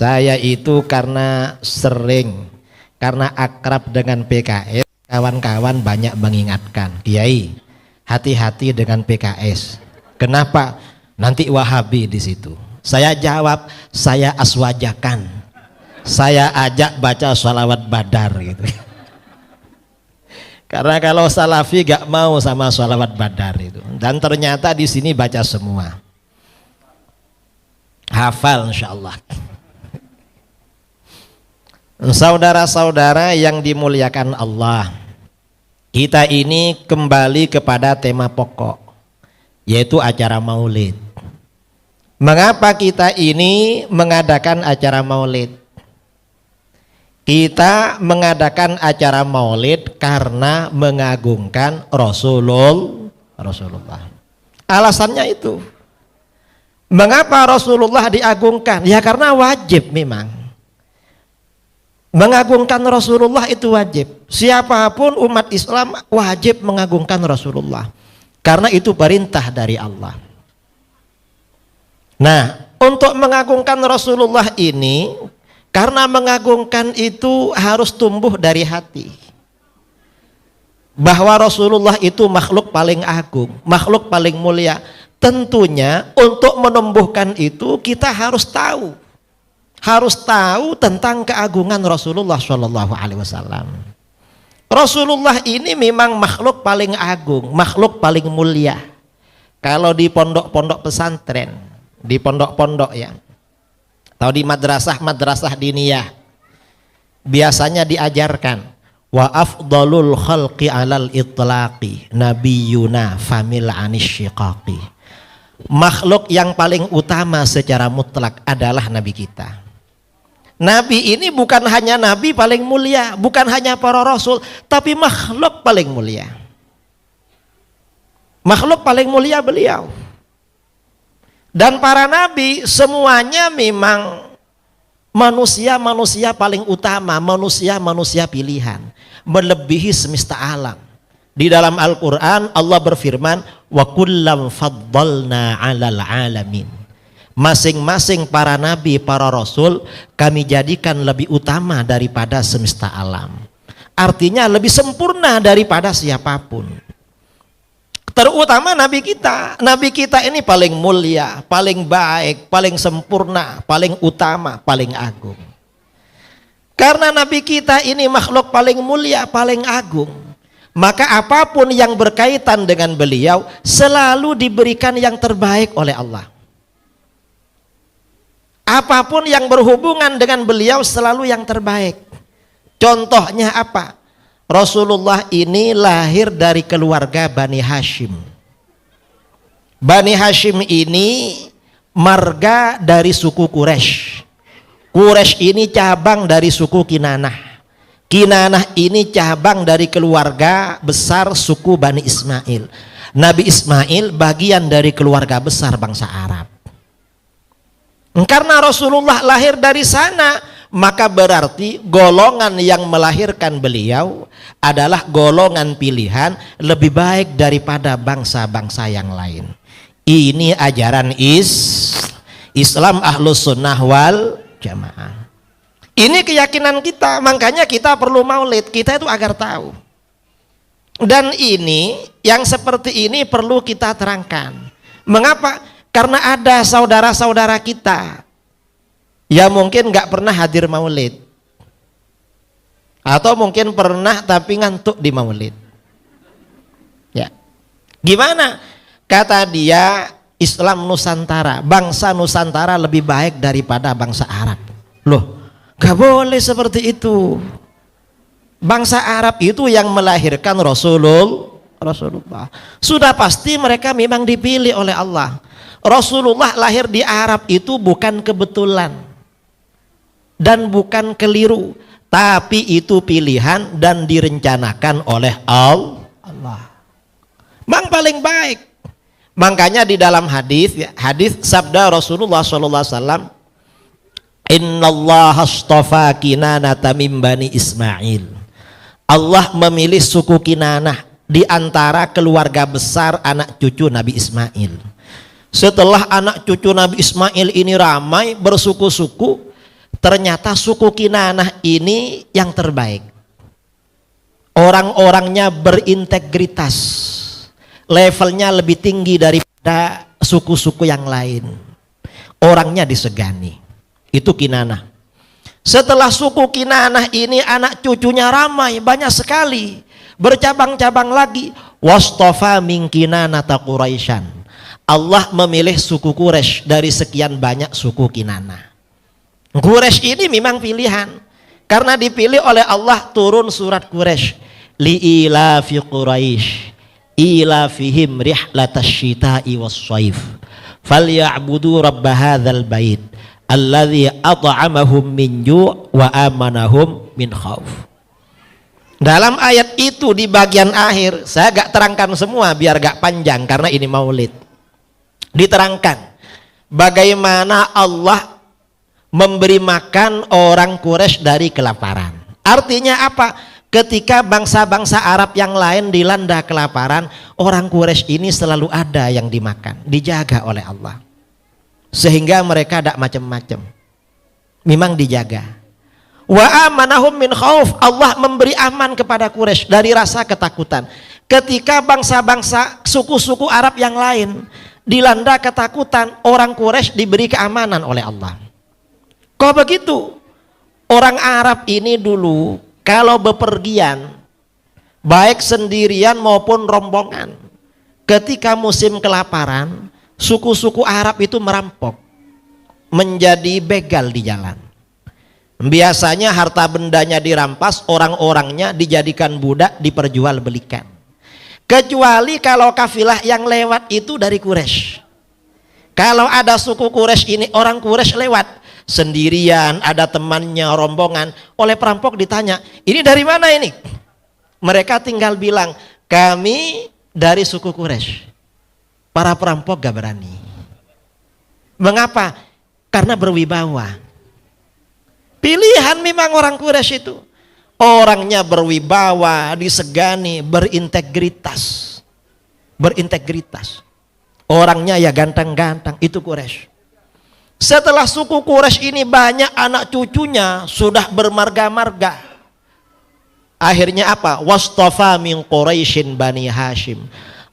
Saya itu karena akrab dengan PKS, kawan-kawan banyak mengingatkan, Kiai, hati-hati dengan PKS. Kenapa? Nanti Wahabi di situ. Saya jawab, saya aswajakan, saya ajak baca sholawat badar gitu. Karena kalau Salafi gak mau sama sholawat badar itu, dan ternyata di sini baca semua, hafal insyaallah. Saudara-saudara yang dimuliakan Allah, kita ini kembali kepada tema pokok, yaitu acara maulid. Mengapa kita ini mengadakan acara maulid? Kita mengadakan acara maulid karena mengagungkan Rasulullah. Alasannya itu. Mengapa Rasulullah diagungkan? Ya karena wajib memang. Mengagungkan Rasulullah itu wajib. Siapapun umat Islam wajib mengagungkan Rasulullah. Karena itu perintah dari Allah. Nah, untuk mengagungkan Rasulullah ini, karena mengagungkan itu harus tumbuh dari hati. Bahwa Rasulullah itu makhluk paling agung, makhluk paling mulia. Tentunya untuk menumbuhkan itu kita harus tahu tentang keagungan Rasulullah SAW. Rasulullah ini memang makhluk paling agung, makhluk paling mulia. Kalau di pondok-pondok pesantren, di pondok-pondok ya, atau di madrasah diniyah, biasanya diajarkan wa afdalul khalqi alal itlaqi nabiyuna famil anis syiqaqi. Makhluk yang paling utama secara mutlak adalah Nabi kita. Nabi ini bukan hanya Nabi paling mulia, bukan hanya para Rasul, tapi makhluk paling mulia. Makhluk paling mulia beliau. Dan para Nabi semuanya memang manusia paling utama, manusia pilihan, melebihi semesta alam. Di dalam Al-Quran Allah berfirman, wa kullam faddalna 'alal 'alamin. Masing-masing para nabi, para rasul kami jadikan lebih utama daripada semesta alam. Artinya lebih sempurna daripada siapapun. Terutama nabi kita. Nabi kita ini paling mulia, paling baik, paling sempurna, paling utama, paling agung. Karena nabi kita ini makhluk paling mulia, paling agung, maka apapun yang berkaitan dengan beliau selalu diberikan yang terbaik oleh Allah. Apapun yang berhubungan dengan beliau selalu yang terbaik. Contohnya apa? Rasulullah ini lahir dari keluarga Bani Hashim. Bani Hashim ini marga dari suku Quraisy. Quraisy ini cabang dari suku Kinanah. Kinanah ini cabang dari keluarga besar suku Bani Ismail. Nabi Ismail bagian dari keluarga besar bangsa Arab. Karena Rasulullah lahir dari sana, maka berarti golongan yang melahirkan beliau adalah golongan pilihan lebih baik daripada bangsa-bangsa yang lain. Ini ajaran Islam Ahlus Sunnah wal Jamaah. Ini keyakinan kita, makanya kita perlu maulid, kita itu agar tahu. Dan ini, yang seperti ini perlu kita terangkan. Mengapa? Karena ada saudara-saudara kita yang mungkin gak pernah hadir maulid, atau mungkin pernah tapi ngantuk di maulid. Ya, gimana? Kata dia, Islam Nusantara, bangsa Nusantara lebih baik daripada bangsa Arab. Loh, gak boleh seperti itu. Bangsa Arab itu yang melahirkan Rasulullah. Sudah pasti mereka memang dipilih oleh Allah. Rasulullah lahir di Arab itu bukan kebetulan dan bukan keliru, tapi itu pilihan dan direncanakan oleh Allah. Mang paling baik. Makanya di dalam hadis sabda Rasulullah SAW, Innallaha astafa Kinanata min Bani Ismail. Allah memilih suku Kinanah di antara keluarga besar anak cucu Nabi Ismail. Setelah anak cucu Nabi Ismail ini ramai bersuku-suku, ternyata suku Kinanah ini yang terbaik. Orang-orangnya berintegritas, levelnya lebih tinggi daripada suku-suku yang lain. Orangnya disegani. Itu Kinanah. Setelah suku Kinanah ini anak cucunya ramai, banyak sekali, bercabang-cabang lagi. Wastofa min Kinanata Quraisyan. Allah memilih suku Quraisy dari sekian banyak suku Kinanah. Quraisy ini memang pilihan, karena dipilih oleh Allah turun surat Quraisy. Li'ilafi Quraisy ilafihim rihlatash syita'i was-shaif falya'budu rabb hadzal bait alladzi at'amahum min ju' wa amanahum min khauf. Dalam ayat itu di bagian akhir, saya gak terangkan semua biar gak panjang karena ini maulid. Diterangkan bagaimana Allah memberi makan orang Quraisy dari kelaparan. Artinya apa? Ketika bangsa-bangsa Arab yang lain dilanda kelaparan, orang Quraisy ini selalu ada yang dimakan, dijaga oleh Allah. Sehingga mereka tidak macam-macam. Memang dijaga. Wa amanahum min khauf. Allah memberi aman kepada Quraisy dari rasa ketakutan. Ketika bangsa-bangsa suku-suku Arab yang lain dilanda ketakutan, orang Quraisy diberi keamanan oleh Allah. Kok begitu? Orang Arab ini dulu kalau bepergian, baik sendirian maupun rombongan, ketika musim kelaparan, suku-suku Arab itu merampok, menjadi begal di jalan. Biasanya harta bendanya dirampas, orang-orangnya dijadikan budak, diperjualbelikan. Kecuali kalau kafilah yang lewat itu dari Quraisy. Kalau ada suku Quraisy ini, orang Quraisy lewat sendirian, ada temannya, rombongan, oleh perampok ditanya, ini dari mana ini? Mereka tinggal bilang, kami dari suku Quraisy. Para perampok gak berani. Mengapa? Karena berwibawa. Pilihan memang orang Quraisy itu. Orangnya berwibawa, disegani, berintegritas. Berintegritas. Orangnya ya ganteng-ganteng, itu Quraisy. Setelah suku Quraisy ini banyak anak cucunya sudah bermarga-marga. Akhirnya apa? Wastofa min Quraisyin Bani Hashim.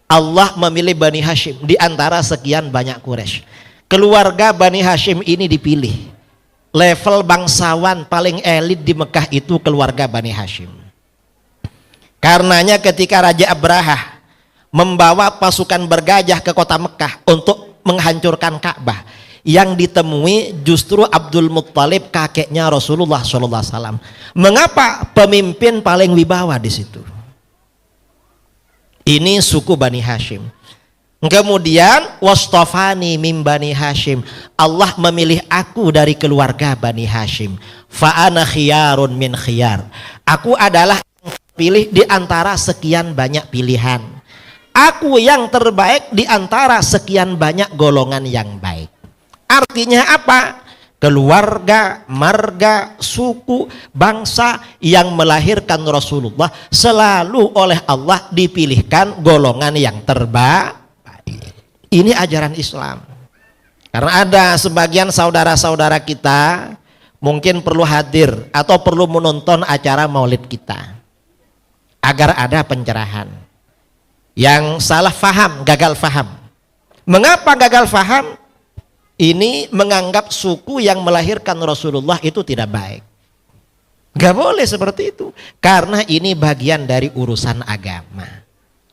Allah memilih Bani Hashim di antara sekian banyak Quraisy. Keluarga Bani Hashim ini dipilih. Level bangsawan paling elit di Mekah itu keluarga Bani Hashim. Karenanya ketika Raja Abrahah membawa pasukan bergajah ke kota Mekah untuk menghancurkan Ka'bah, yang ditemui justru Abdul Muttalib, kakeknya Rasulullah SAW. Mengapa? Pemimpin paling wibawa di situ. Ini suku Bani Hashim. Kemudian wastafani min Bani Hashim. Allah memilih aku dari keluarga Bani Hashim. Fa ana khiyarun min khiyar. Aku adalah yang terpilih di antara sekian banyak pilihan. Aku yang terbaik di antara sekian banyak golongan yang baik. Artinya apa? Keluarga, marga, suku, bangsa yang melahirkan Rasulullah selalu oleh Allah dipilihkan golongan yang terbaik. Ini ajaran Islam. Karena ada sebagian saudara-saudara kita mungkin perlu hadir atau perlu menonton acara maulid kita agar ada pencerahan. Yang salah faham, gagal faham. Mengapa gagal faham? Ini menganggap suku yang melahirkan Rasulullah itu tidak baik. Gak boleh seperti itu. Karena ini bagian dari urusan agama.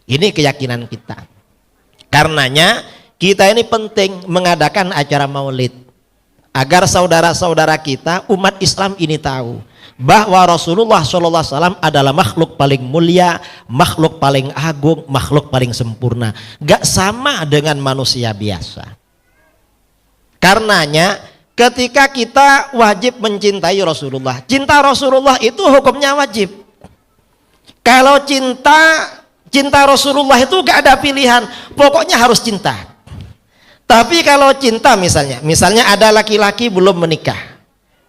Ini keyakinan kita. Karenanya kita ini penting mengadakan acara maulid. Agar saudara-saudara kita, umat Islam ini tahu bahwa Rasulullah SAW adalah makhluk paling mulia, makhluk paling agung, makhluk paling sempurna. Gak sama dengan manusia biasa. Karenanya ketika kita wajib mencintai Rasulullah, cinta Rasulullah itu hukumnya wajib. Kalau cinta Rasulullah itu gak ada pilihan, pokoknya harus cinta. Tapi kalau cinta misalnya ada laki-laki belum menikah,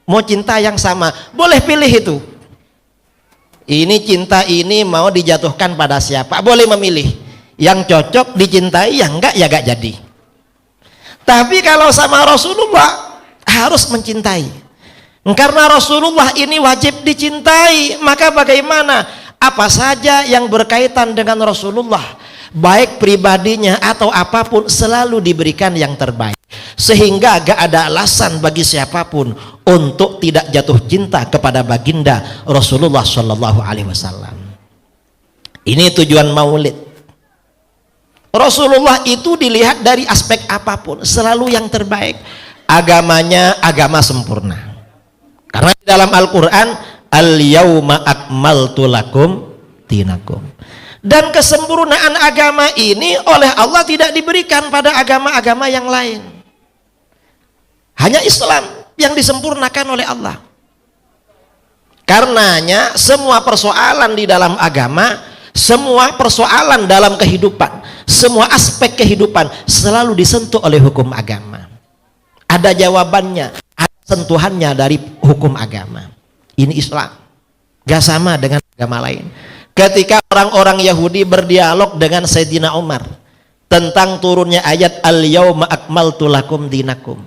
mau cinta yang sama, boleh pilih itu. Ini cinta ini mau dijatuhkan pada siapa, boleh memilih. Yang cocok dicintai, yang enggak ya gak jadi. Tapi kalau sama Rasulullah harus mencintai. Karena Rasulullah ini wajib dicintai, maka bagaimana apa saja yang berkaitan dengan Rasulullah, baik pribadinya atau apapun, selalu diberikan yang terbaik, sehingga gak ada alasan bagi siapapun untuk tidak jatuh cinta kepada baginda Rasulullah Shallallahu Alaihi Wasallam. Ini tujuan maulid. Rasulullah itu dilihat dari aspek apapun selalu yang terbaik. Agamanya agama sempurna, karena di dalam Al-Quran al-yauma akmaltu lakum dinakum. Dan kesempurnaan agama ini oleh Allah tidak diberikan pada agama-agama yang lain. Hanya Islam yang disempurnakan oleh Allah. Karenanya semua persoalan di dalam agama, semua persoalan dalam kehidupan, semua aspek kehidupan selalu disentuh oleh hukum agama. Ada jawabannya, ada sentuhannya dari hukum agama. Ini Islam, gak sama dengan agama lain. Ketika orang-orang Yahudi berdialog dengan Sayyidina Umar tentang turunnya ayat al-yauma akmaltu lakum dinakum,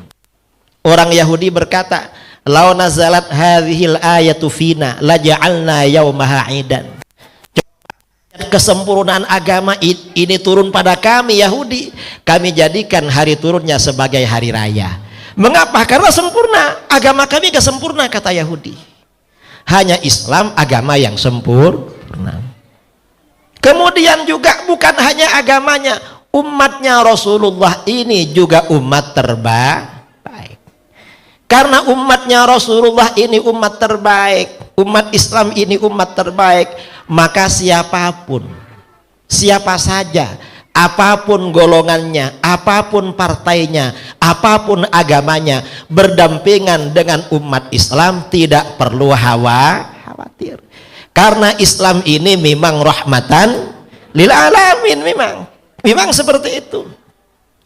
orang Yahudi berkata, "Lau nazalat hadhil ayatu fina laja'alna yaumaha 'idan." Kesempurnaan agama ini turun pada kami Yahudi, kami jadikan hari turunnya sebagai hari raya. Mengapa? Karena sempurna. Agama kami gak sempurna, kata Yahudi. Hanya Islam agama yang sempurna. Kemudian juga bukan hanya agamanya, umatnya Rasulullah ini juga umat terbaik. Karena umatnya Rasulullah ini umat terbaik, umat Islam ini umat terbaik, maka siapapun, siapa saja, apapun golongannya, apapun partainya, apapun agamanya, berdampingan dengan umat Islam tidak perlu khawatir. Karena Islam ini memang rahmatan lil alamin, memang seperti itu.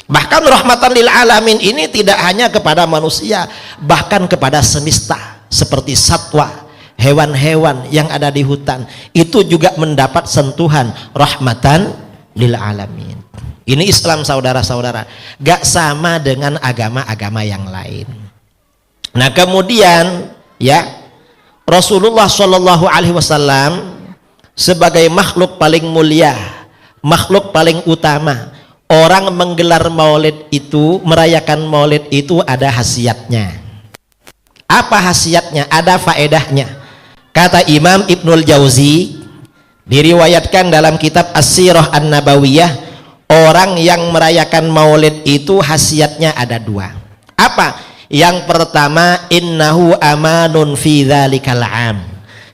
Bahkan rahmatan lil alamin ini tidak hanya kepada manusia, bahkan kepada semesta, seperti satwa, hewan-hewan yang ada di hutan, itu juga mendapat sentuhan rahmatan lil alamin. Ini Islam, saudara-saudara, gak sama dengan agama-agama yang lain. Nah kemudian ya, Rasulullah Shallallahu Alaihi Wasallam sebagai makhluk paling mulia, makhluk paling utama, orang menggelar maulid itu, merayakan maulid itu ada khasiatnya. Apa khasiatnya? Ada faedahnya. Kata Imam Ibnul Jauzi, diriwayatkan dalam kitab As-Sirah An-Nabawiyah, orang yang merayakan maulid itu khasiatnya ada dua. Apa? Yang pertama, innahu amanun fi dzalikal am.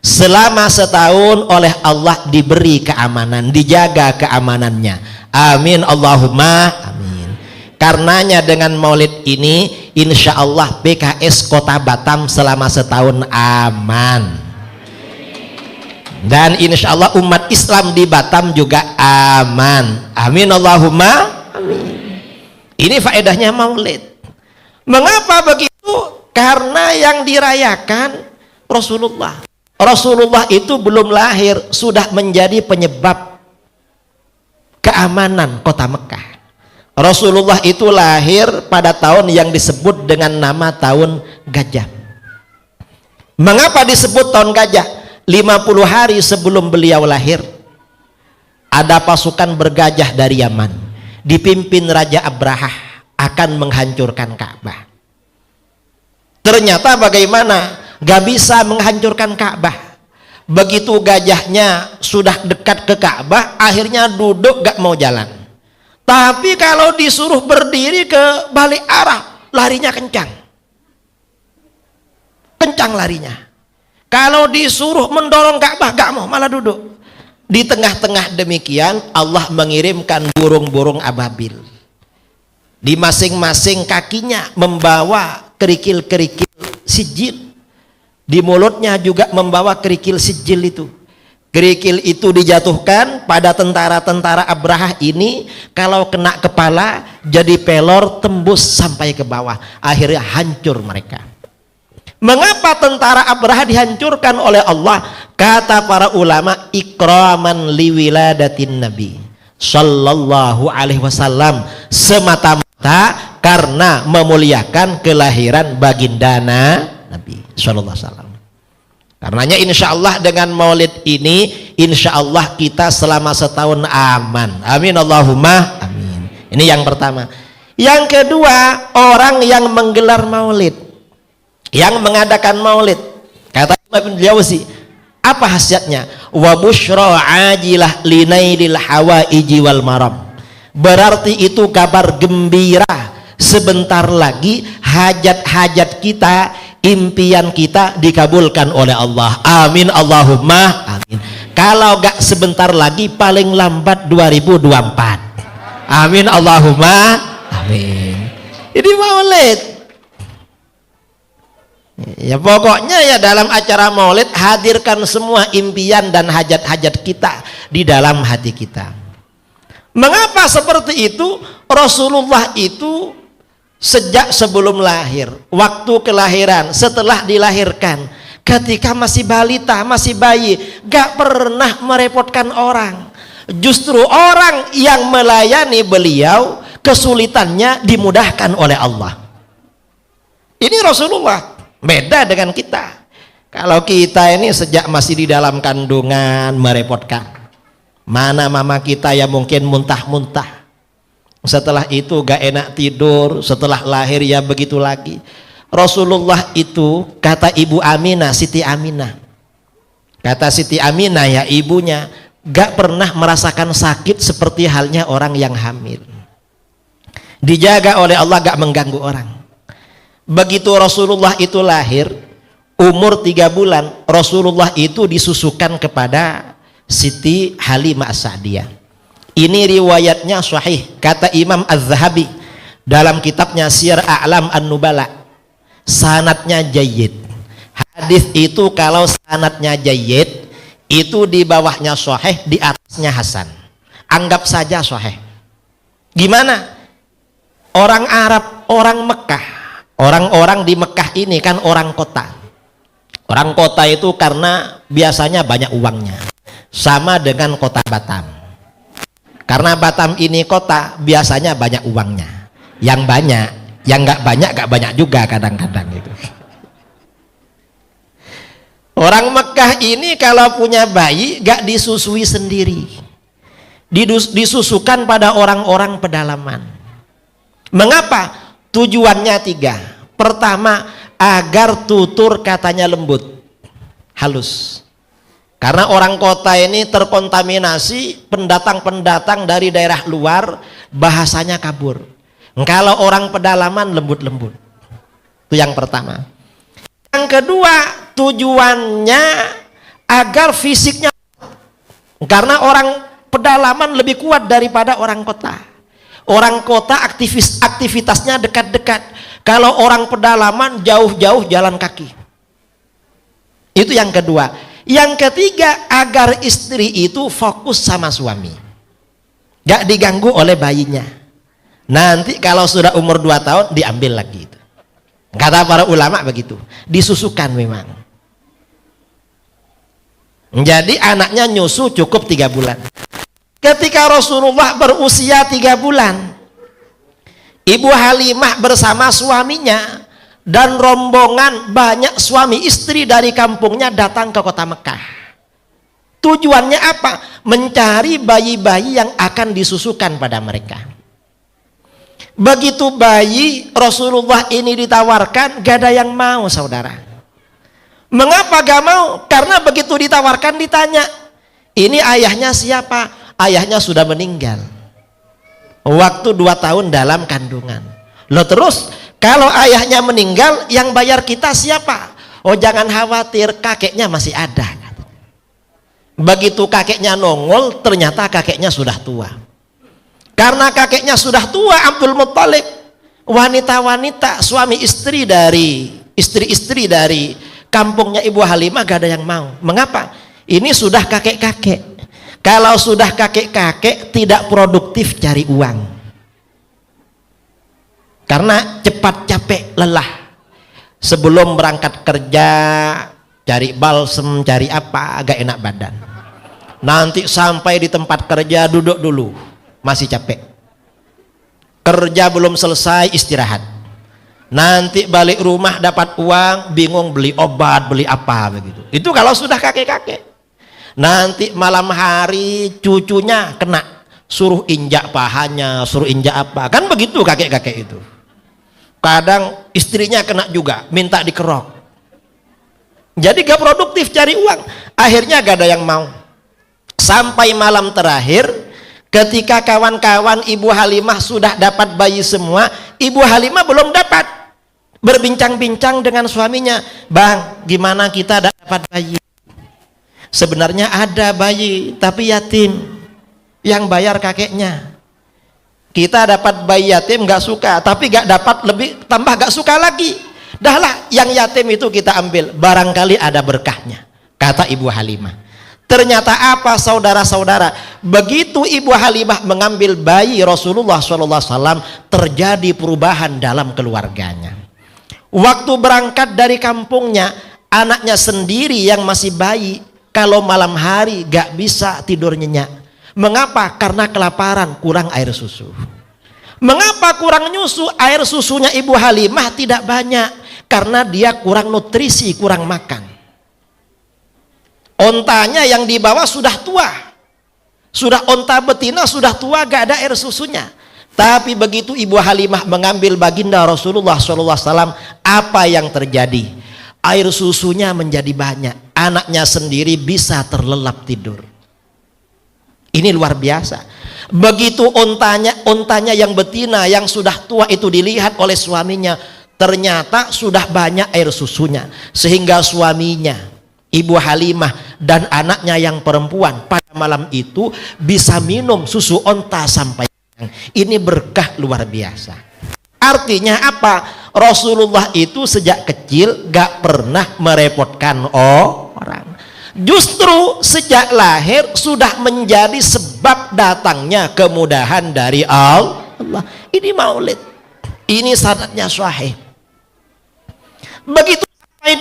Selama setahun oleh Allah diberi keamanan, dijaga keamanannya. Amin Allahumma amin. Karenanya dengan maulid ini insya Allah PKS Kota Batam selama setahun aman. Dan insya Allah umat Islam di Batam juga aman. Amin Allahumma amin. Ini faedahnya maulid. Mengapa begitu? Karena yang dirayakan Rasulullah. Rasulullah itu belum lahir sudah menjadi penyebab keamanan kota Mekah. Rasulullah itu lahir pada tahun yang disebut dengan nama tahun gajah. Mengapa disebut tahun gajah? 50 hari sebelum beliau lahir, ada pasukan bergajah dari Yaman dipimpin Raja Abrahah akan menghancurkan Ka'bah. Ternyata bagaimana? Gak bisa menghancurkan Ka'bah. Begitu gajahnya sudah dekat ke Ka'bah, akhirnya duduk gak mau jalan. Tapi kalau disuruh berdiri ke balik arah, larinya kencang. Kencang larinya. Kalau disuruh mendorong Ka'bah, gak mau, malah duduk. Di tengah-tengah demikian Allah mengirimkan burung-burung ababil. Di masing-masing kakinya membawa kerikil-kerikil sijil, di mulutnya juga membawa kerikil sijil itu. Kerikil itu dijatuhkan pada tentara-tentara Abrahah ini, kalau kena kepala jadi pelor tembus sampai ke bawah, akhirnya hancur mereka. Mengapa tentara Abrahah dihancurkan oleh Allah? Kata para ulama, ikraman liwiladatin Nabi Sallallahu Alaihi Wasallam, semata-mata karena memuliakan kelahiran baginda Nabi sallallahu alaihi wasallam. Karenanya insya Allah dengan maulid ini insya Allah kita selama setahun aman. Amin Allahumma amin. Ini yang pertama. Yang kedua, orang yang menggelar maulid, yang mengadakan maulid, kata Ibnu Jauzi, apa khasiatnya? Wa busyra ajilah linailil hawaiji wal maram. Berarti itu kabar gembira, sebentar lagi hajat-hajat kita, impian kita dikabulkan oleh Allah. Amin Allahumma amin. Kalau gak sebentar lagi paling lambat 2024. Amin Allahumma amin. Ini maulid. Ya pokoknya ya dalam acara maulid hadirkan semua impian dan hajat-hajat kita di dalam hati kita. Mengapa seperti itu? Rasulullah itu sejak sebelum lahir, waktu kelahiran, setelah dilahirkan, ketika masih balita, masih bayi, gak pernah merepotkan orang. Justru orang yang melayani beliau kesulitannya dimudahkan oleh Allah. Ini Rasulullah, beda dengan kita. Kalau kita ini sejak masih di dalam kandungan merepotkan. Mana mama kita ya mungkin muntah-muntah, setelah itu gak enak tidur, setelah lahir ya begitu lagi. Rasulullah itu, kata Ibu Aminah, Siti Aminah, kata Siti Aminah ya ibunya, gak pernah merasakan sakit seperti halnya orang yang hamil. Dijaga oleh Allah, gak mengganggu orang. Begitu Rasulullah itu lahir, umur 3 bulan, Rasulullah itu disusukan kepada Siti Halimah As-Sa'diyah. Ini riwayatnya sahih, kata Imam Az-Zahabi dalam kitabnya Syiar A'lam An-Nubala, sanadnya jayyid. Hadis itu kalau sanadnya jayyid itu di bawahnya sahih, di atasnya hasan. Anggap saja sahih. Gimana? Orang Arab, orang Mekah, orang-orang di Mekah ini kan orang kota. Orang kota itu karena biasanya banyak uangnya. Sama dengan kota Batam. Karena Batam ini kota, biasanya banyak uangnya. Yang banyak, yang nggak banyak juga kadang-kadang itu. Orang Mekah ini kalau punya bayi gak disusui sendiri, disusukan pada orang-orang pedalaman. Mengapa? Tujuannya 3. Pertama, agar tutur katanya lembut, halus. Karena orang kota ini terkontaminasi pendatang-pendatang dari daerah luar, bahasanya kabur. Kalau orang pedalaman lembut-lembut. Itu yang pertama. Yang kedua, tujuannya agar fisiknya, karena orang pedalaman lebih kuat daripada orang kota. Orang kota aktivitasnya dekat-dekat. Kalau orang pedalaman jauh-jauh jalan kaki. Itu yang kedua. Yang ketiga, agar istri itu fokus sama suami, gak diganggu oleh bayinya. Nanti kalau sudah umur 2 tahun diambil lagi itu. Kata para ulama begitu, disusukan memang. Jadi anaknya nyusu cukup 3 bulan. Ketika Rasulullah berusia 3 bulan, Ibu Halimah bersama suaminya dan rombongan banyak suami istri dari kampungnya datang ke kota Mekah. Tujuannya apa? Mencari bayi-bayi yang akan disusukan pada mereka. Begitu bayi Rasulullah ini ditawarkan, gak ada yang mau, saudara. Mengapa gak mau? Karena begitu ditawarkan ditanya, ini ayahnya siapa? Ayahnya sudah meninggal waktu 2 tahun dalam kandungan. Loh terus kalau ayahnya meninggal, yang bayar kita siapa? Oh jangan khawatir, kakeknya masih ada. Begitu kakeknya nongol, ternyata kakeknya sudah tua. Karena kakeknya sudah tua, Abdul Muttalib, wanita-wanita suami istri dari istri-istri dari kampungnya Ibu Halimah gak ada yang mau. Mengapa? Ini sudah kakek-kakek. Kalau sudah kakek-kakek tidak produktif cari uang. Karena cepat capek, lelah. Sebelum berangkat kerja, cari balsem, cari apa, agak enak badan. Nanti sampai di tempat kerja duduk dulu, masih capek. Kerja belum selesai, istirahat. Nanti balik rumah dapat uang, bingung beli obat, beli apa begitu. Itu kalau sudah kakek-kakek. Nanti malam hari cucunya kena, suruh injak pahanya, suruh injak apa. Kan begitu kakek-kakek itu. Kadang istrinya kena juga, minta dikerok. Jadi gak produktif cari uang. Akhirnya gak ada yang mau. Sampai malam terakhir, ketika kawan-kawan Ibu Halimah sudah dapat bayi semua, Ibu Halimah belum dapat. Berbincang-bincang dengan suaminya, bang, gimana kita dapat bayi? Sebenarnya ada bayi, tapi yatim, yang bayar kakeknya. Kita dapat bayi yatim gak suka, tapi gak dapat lebih, tambah gak suka lagi. Dahlah, yang yatim itu kita ambil, barangkali ada berkahnya, kata Ibu Halimah. Ternyata apa saudara-saudara? Begitu Ibu Halimah mengambil bayi Rasulullah SAW, terjadi perubahan dalam keluarganya. Waktu berangkat dari kampungnya, anaknya sendiri yang masih bayi, kalau malam hari gak bisa tidur nyenyak. Mengapa? Karena kelaparan, kurang air susu. Mengapa kurang nyusu? Air susunya Ibu Halimah tidak banyak, karena dia kurang nutrisi, kurang makan. Ontanya yang dibawa sudah tua, sudah onta betina, sudah tua, gak ada air susunya. Tapi begitu Ibu Halimah mengambil baginda Rasulullah SAW, apa yang terjadi? Air susunya menjadi banyak, anaknya sendiri bisa terlelap tidur. Ini luar biasa. Begitu ontanya yang betina, yang sudah tua itu dilihat oleh suaminya, ternyata sudah banyak air susunya, sehingga suaminya, Ibu Halimah, dan anaknya yang perempuan pada malam itu bisa minum susu onta sampai. Ini berkah luar biasa. Artinya apa? Rasulullah itu sejak kecil gak pernah merepotkan orang. Justru sejak lahir sudah menjadi sebab datangnya kemudahan dari Allah. Ini maulid. Ini sanadnya sahih. Begitu sampai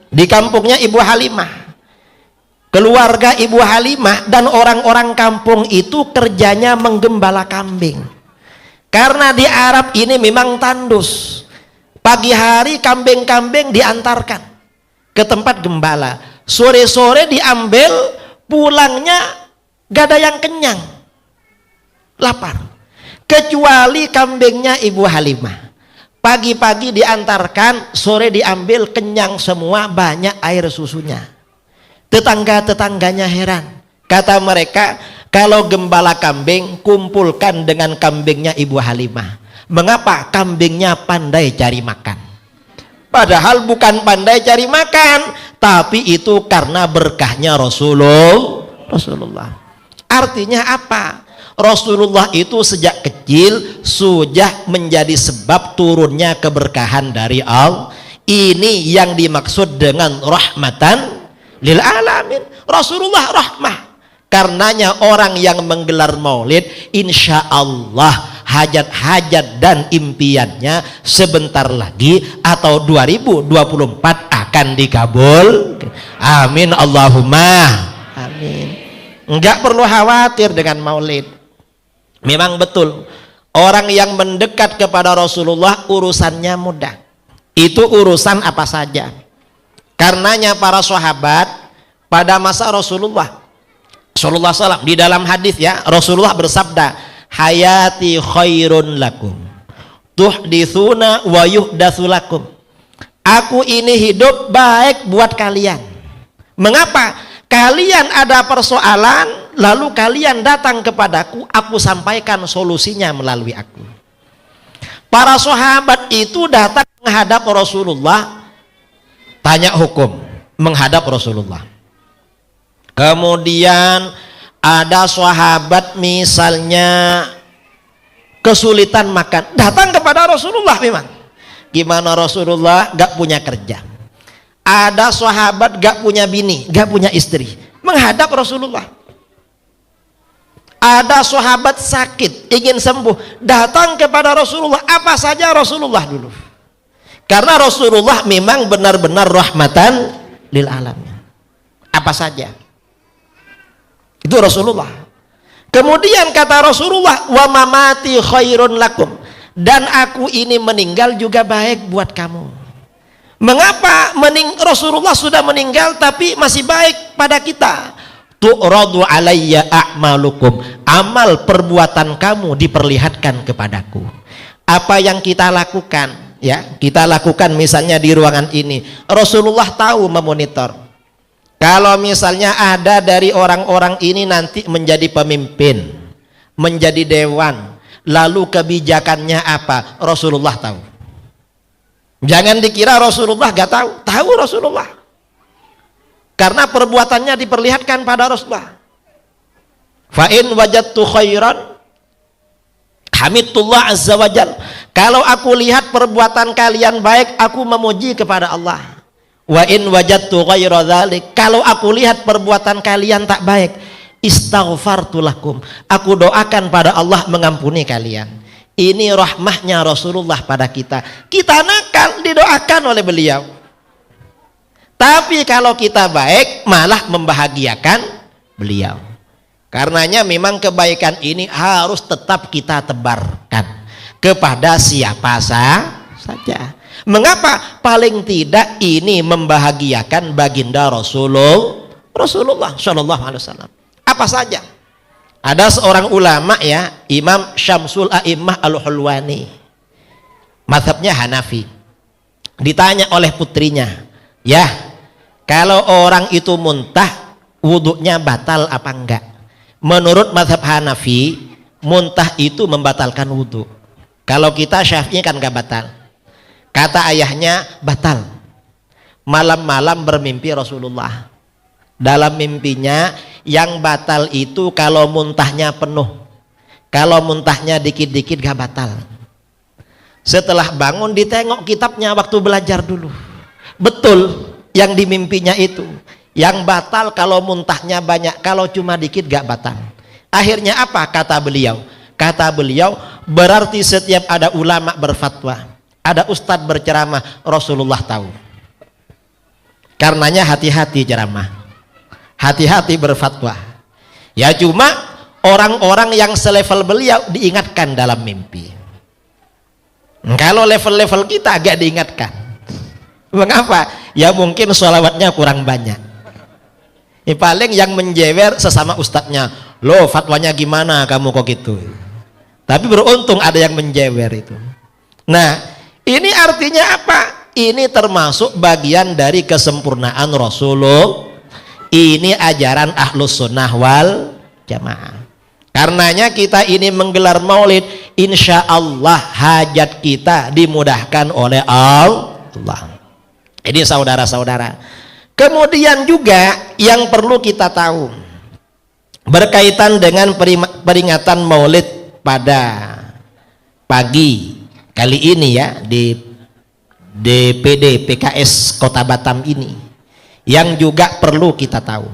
di kampungnya Ibu Halimah, keluarga Ibu Halimah dan orang-orang kampung itu kerjanya menggembala kambing. Karena di Arab ini memang tandus. Pagi hari kambing-kambing diantarkan ke tempat gembala. Sore-sore diambil, pulangnya gak ada yang kenyang, lapar. Kecuali kambingnya Ibu Halimah. Pagi-pagi diantarkan, sore diambil, kenyang semua, banyak air susunya. Tetangga-tetangganya heran. Kata mereka, kalau gembala kambing, kumpulkan dengan kambingnya Ibu Halimah. Mengapa? Kambingnya pandai cari makan. Padahal bukan pandai cari makan, tapi itu karena berkahnya Rasulullah. Artinya apa? Rasulullah itu sejak kecil sudah menjadi sebab turunnya keberkahan dari Allah. Ini yang dimaksud dengan rahmatan lil alamin. Rasulullah rahmah. Karenanya orang yang menggelar maulid, insya Allah hajat-hajat dan impiannya sebentar lagi atau 2024 akan dikabul. Amin Allahumma amin. Enggak perlu khawatir dengan maulid. Memang betul, orang yang mendekat kepada Rasulullah urusannya mudah. Itu urusan apa saja. Karenanya para sahabat pada masa Rasulullah SAW, di dalam hadis ya, Rasulullah bersabda, hayati khairun lakum tuhditsuna wa yuhdatsu lakum. Aku ini hidup baik buat kalian. Mengapa? Kalian ada persoalan, lalu kalian datang kepadaku, aku sampaikan solusinya melalui aku. Para sahabat itu datang menghadap Rasulullah, tanya hukum, menghadap Rasulullah. Kemudian ada sahabat misalnya kesulitan makan, datang kepada Rasulullah memang. Gimana Rasulullah? Gak punya kerja. Ada sahabat gak punya bini, gak punya istri, menghadap Rasulullah. Ada sahabat sakit, ingin sembuh, datang kepada Rasulullah. Apa saja Rasulullah dulu. Karena Rasulullah memang benar-benar rahmatan lil alamin. Apa saja. Itu Rasulullah. Kemudian kata Rasulullah, wa mamati khairun lakum. dan aku ini meninggal juga baik buat kamu. Mengapa Rasulullah sudah meninggal tapi masih baik pada kita? Tu'radu alayya a'malukum, amal perbuatan kamu diperlihatkan kepadaku. Apa yang kita lakukan, ya, kita lakukan misalnya di ruangan ini, Rasulullah tahu memonitor. Kalau misalnya ada dari orang-orang ini nanti menjadi pemimpin, menjadi dewan, lalu kebijakannya apa, Rasulullah tahu. Jangan dikira Rasulullah gak tahu, tahu Rasulullah, karena perbuatannya diperlihatkan pada Rasulullah. Fa in wajadtu khairan hamidullah azza wajal, kalau aku lihat perbuatan kalian baik, aku memuji kepada Allah. Wa in wajadtu ghaira dzalik, kalau aku lihat perbuatan kalian tak baik, istaghfartu lakum, aku doakan pada Allah mengampuni kalian. Ini rahmahnya Rasulullah pada kita. Kita nakal, didoakan oleh beliau. Tapi kalau kita baik, malah membahagiakan beliau. Karenanya memang kebaikan ini harus tetap kita tebarkan kepada siapa saja. Mengapa? Paling tidak ini membahagiakan baginda Rasulullah Shallallahu Alaihi Wasallam. Apa saja? Ada seorang ulama, ya, Imam Syamsul A'immah Al-Hulwani, mazhabnya Hanafi. Ditanya oleh putrinya, ya, kalau orang itu muntah, wuduknya batal apa enggak? Menurut mazhab Hanafi, muntah itu membatalkan wudhu. Kalau kita Syafi'i kan enggak batal. Kata ayahnya, batal. Malam-malam bermimpi Rasulullah. Dalam mimpinya, yang batal itu kalau muntahnya penuh. Kalau muntahnya dikit-dikit gak batal. Setelah bangun ditengok kitabnya waktu belajar dulu. Betul yang di mimpinya itu. Yang batal kalau muntahnya banyak, kalau cuma dikit gak batal. Akhirnya apa kata beliau? Kata beliau, berarti setiap ada ulama berfatwa, ada ustadz berceramah, Rasulullah tahu. Karenanya hati-hati ceramah, hati-hati berfatwa. Ya cuma orang-orang yang selevel beliau diingatkan dalam mimpi. Kalau level-level kita agak diingatkan. Mengapa? Ya mungkin sholawatnya kurang banyak. Ya, paling yang menjewer sesama ustadznya, loh fatwanya gimana kamu kok gitu. Tapi beruntung ada yang menjewer itu. Nah, ini artinya apa? Ini termasuk bagian dari kesempurnaan Rasulullah. Ini ajaran Ahlus Sunnah wal Jamaah. Karenanya kita ini menggelar maulid, insya Allah hajat kita dimudahkan oleh Allah. Ini saudara-saudara. Kemudian juga yang perlu kita tahu berkaitan dengan peringatan maulid pada pagi kali ini, ya, di DPD PKS Kota Batam ini, yang juga perlu kita tahu,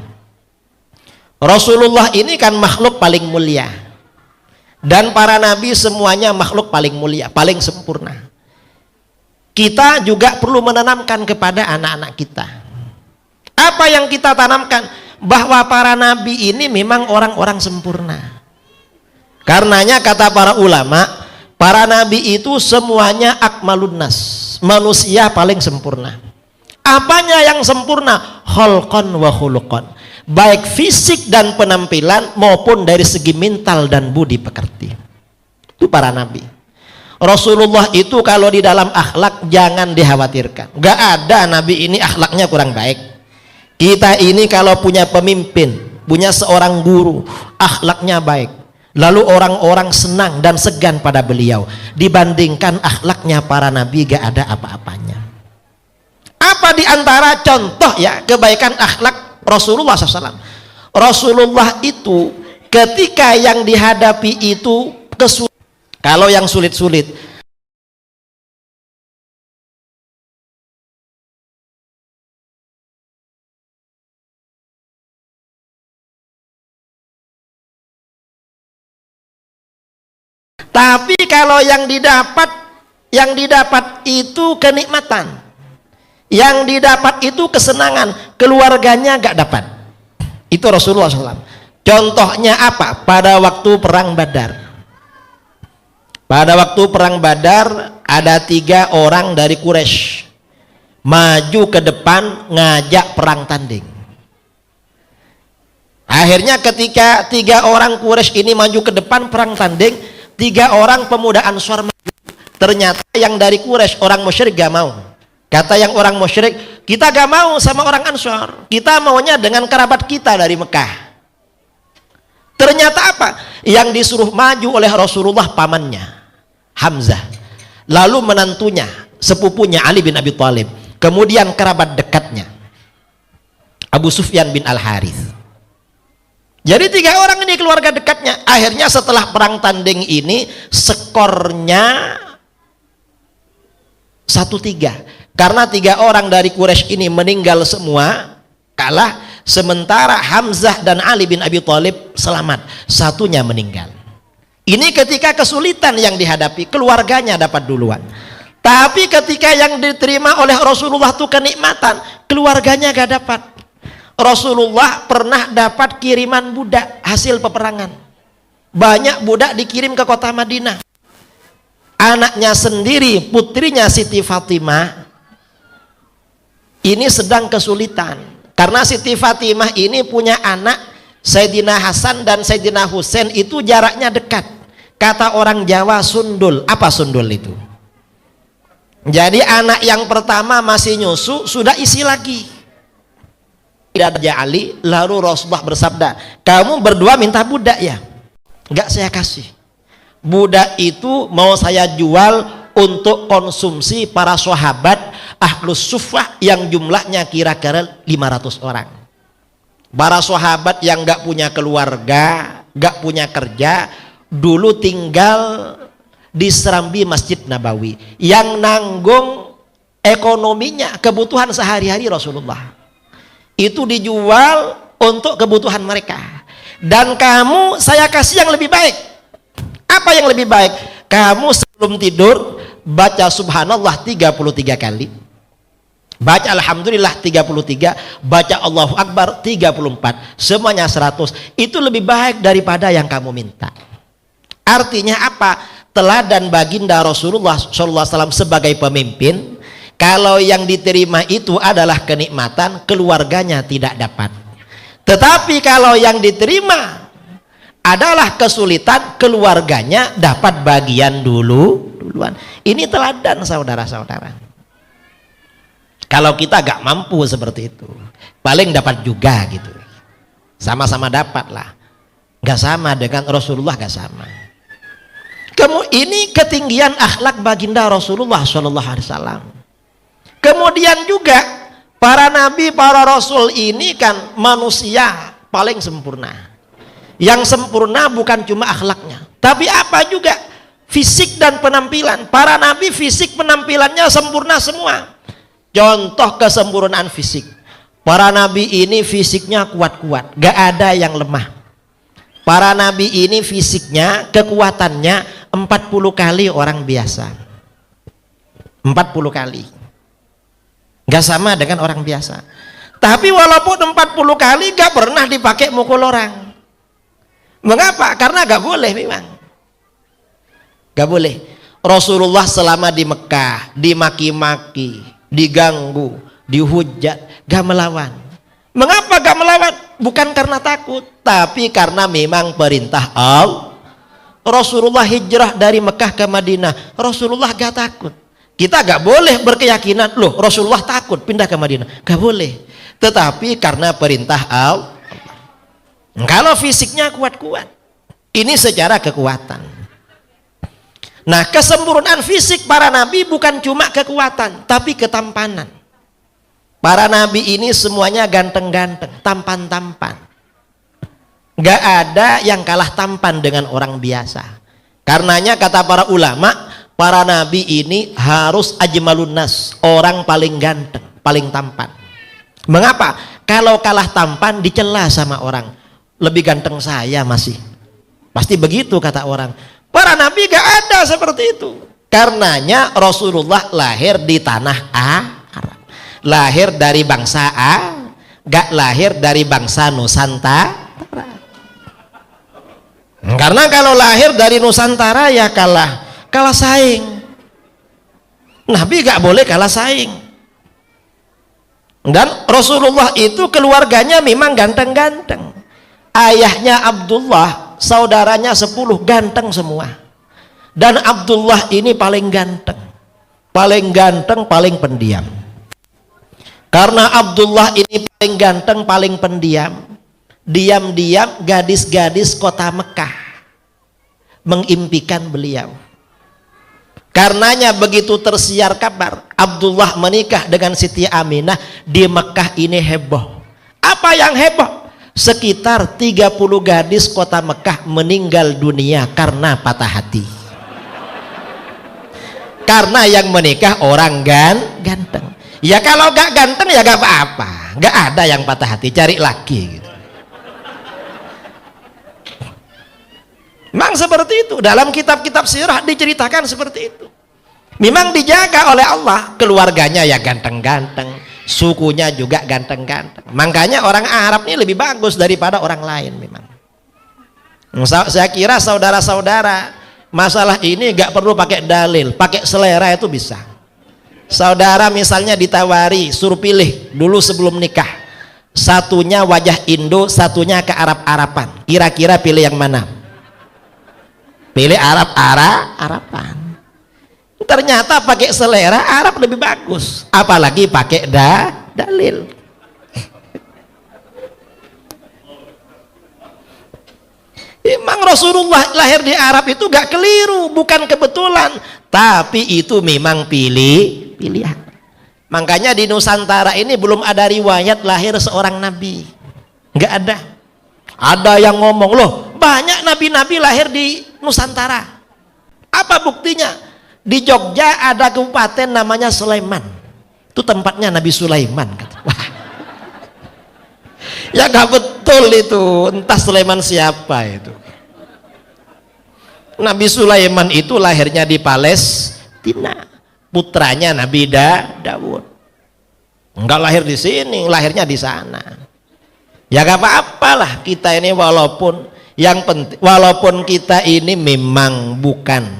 Rasulullah ini kan makhluk paling mulia, dan para nabi semuanya makhluk paling mulia, paling sempurna. Kita juga perlu menanamkan kepada anak-anak kita. Apa yang kita tanamkan? Bahwa para nabi ini memang orang-orang sempurna. Karenanya kata para ulama, para nabi itu semuanya akmalun nas, manusia paling sempurna. Apanya yang sempurna? Kholqan wa khuluqan, baik fisik dan penampilan maupun dari segi mental dan budi pekerti. Itu para nabi. Rasulullah itu kalau di dalam akhlak jangan dikhawatirkan. Gak ada nabi ini akhlaknya kurang baik. Kita ini kalau punya pemimpin, punya seorang guru, akhlaknya baik, lalu orang-orang senang dan segan pada beliau, dibandingkan akhlaknya para nabi gak ada apa-apanya. Apa diantara contoh, ya, kebaikan akhlak Rasulullah SAW? Rasulullah itu ketika yang dihadapi itu kesulitan. Kalau yang sulit-sulit, tapi kalau yang didapat itu kenikmatan, yang didapat itu kesenangan, keluarganya gak dapat. Itu Rasulullah SAW. Contohnya apa? Pada waktu perang Badar, Pada waktu perang Badar ada 3 orang dari Quraisy maju ke depan ngajak perang tanding. Akhirnya ketika 3 orang Quraisy ini maju ke depan perang tanding, 3 orang pemuda Ansor maju. Ternyata yang dari Quraisy orang musyrik gak mau. Kata yang orang musyrik, kita gak mau sama orang Ansor, kita maunya dengan kerabat kita dari Mekah. Ternyata apa? Yang disuruh maju oleh Rasulullah pamannya Hamzah, lalu menantunya sepupunya Ali bin Abi Thalib, kemudian kerabat dekatnya Abu Sufyan bin Al-Harith. Jadi 3 orang ini keluarga dekatnya. Akhirnya setelah perang tanding ini skornya 1-3, karena 3 orang dari Quraisy ini meninggal semua, kalah, sementara Hamzah dan Ali bin Abi Thalib selamat, satunya meninggal. Ini ketika kesulitan yang dihadapi, keluarganya dapat duluan. Tapi ketika yang diterima oleh Rasulullah itu kenikmatan, keluarganya gak dapat. Rasulullah pernah dapat kiriman budak hasil peperangan. Banyak budak dikirim ke kota Madinah. Anaknya sendiri, putrinya Siti Fatimah, ini sedang kesulitan. Karena Siti Fatimah ini punya anak Sayyidina Hasan dan Sayyidina Husain, itu jaraknya dekat. Kata orang Jawa sundul. Apa sundul itu? Jadi anak yang pertama masih nyusu, sudah isi lagi. Raja Ali, lalu Rasulullah bersabda, kamu berdua minta budak ya? Enggak, saya kasih. Budak itu mau saya jual untuk konsumsi para sahabat Ahlus Suffah yang jumlahnya kira-kira 500 orang. Para sahabat yang enggak punya keluarga, enggak punya kerja, dulu tinggal di serambi Masjid Nabawi. Yang nanggung ekonominya, kebutuhan sehari-hari Rasulullah. Itu dijual untuk kebutuhan mereka. Dan kamu saya kasih yang lebih baik. Apa yang lebih baik? Kamu sebelum tidur baca subhanallah 33 kali, baca alhamdulillah 33, baca Allahu Akbar 34, semuanya 100. Itu lebih baik daripada yang kamu minta. Artinya apa? Teladan baginda Rasulullah SAW sebagai pemimpin. Kalau yang diterima itu adalah kenikmatan, keluarganya tidak dapat. Tetapi kalau yang diterima adalah kesulitan, keluarganya dapat bagian duluan. Ini teladan saudara-saudara. Kalau kita gak mampu seperti itu, paling dapat juga gitu. Sama-sama dapat lah. Gak sama dengan Rasulullah, gak sama. Ini ketinggian akhlak baginda Rasulullah SAW. Kemudian juga para nabi, para rasul ini kan manusia paling sempurna. Yang sempurna bukan cuma akhlaknya, tapi apa juga? Fisik dan penampilan. Para nabi fisik penampilannya sempurna semua. Contoh kesempurnaan fisik. Para nabi ini fisiknya kuat-kuat, gak ada yang lemah. Para nabi ini fisiknya, kekuatannya 40 kali orang biasa. 40 kali. Gak sama dengan orang biasa. Tapi walaupun 40 kali gak pernah dipakai mukul orang. Mengapa? Karena gak boleh memang. Gak boleh. Rasulullah selama di Mekah dimaki-maki, diganggu, dihujat, gak melawan. Mengapa gak melawan? Bukan karena takut, tapi karena memang perintah Allah. Rasulullah hijrah dari Mekah ke Madinah, Rasulullah gak takut. Kita gak boleh berkeyakinan, loh Rasulullah takut pindah ke Madinah. Gak boleh. Tetapi karena perintah Allah. Kalau fisiknya kuat-kuat, ini secara kekuatan. Nah, kesempurnaan fisik para nabi bukan cuma kekuatan, tapi ketampanan. Para nabi ini semuanya ganteng-ganteng, tampan-tampan. Gak ada yang kalah tampan dengan orang biasa. Karenanya kata para ulama, para nabi ini harus ajmalun nas, orang paling ganteng, paling tampan. Mengapa? Kalau kalah tampan dicela sama orang. Lebih ganteng saya masih. Pasti begitu kata orang. Para nabi gak ada seperti itu. Karenanya Rasulullah lahir di tanah Arab. Lahir dari bangsa A, gak lahir dari bangsa Nusantara. Karena kalau lahir dari Nusantara ya kalah Kalah saing. Nabi gak boleh kalah saing. Dan Rasulullah itu keluarganya memang ganteng-ganteng. Ayahnya Abdullah, saudaranya 10 ganteng semua. Dan Abdullah ini paling ganteng, paling pendiam. Karena Abdullah ini paling ganteng, paling pendiam, diam-diam gadis-gadis kota Mekah mengimpikan beliau. Karenanya begitu tersiar kabar Abdullah menikah dengan Siti Aminah, di Mekah ini heboh. Apa yang heboh? Sekitar 30 gadis kota Mekah meninggal dunia karena patah hati. Karena yang menikah orang ganteng. Ya kalau gak ganteng ya gak apa-apa, gak ada yang patah hati, cari lagi gitu. Memang seperti itu, dalam kitab-kitab sirah diceritakan seperti itu. Memang dijaga oleh Allah, keluarganya ya ganteng-ganteng, sukunya juga ganteng-ganteng. Makanya orang Arab ini lebih bagus daripada orang lain memang. Saya kira saudara-saudara masalah ini gak perlu pakai dalil, pakai selera itu bisa. Saudara misalnya ditawari suruh pilih dulu sebelum nikah, satunya wajah Indo, satunya ke Arab-Arapan, kira-kira pilih yang mana? Pilih Arab-Arapan. Ternyata pakai selera Arab lebih bagus, apalagi pakai dalil. Memang Rasulullah lahir di Arab itu gak keliru, bukan kebetulan, tapi itu memang pilihan. Makanya di Nusantara ini belum ada riwayat lahir seorang nabi, nggak ada. Ada yang ngomong, loh banyak nabi-nabi lahir di Nusantara. Apa buktinya? Di Jogja ada kabupaten namanya Sulaiman, itu tempatnya Nabi Sulaiman. Wah, ya gak betul itu, entah Sulaiman siapa itu. Nabi Sulaiman itu lahirnya di Palestina, putranya Nabi Daud. Enggak lahir di sini, lahirnya di sana. Ya gak apa-apalah kita ini, walaupun yang penting, walaupun kita ini memang bukan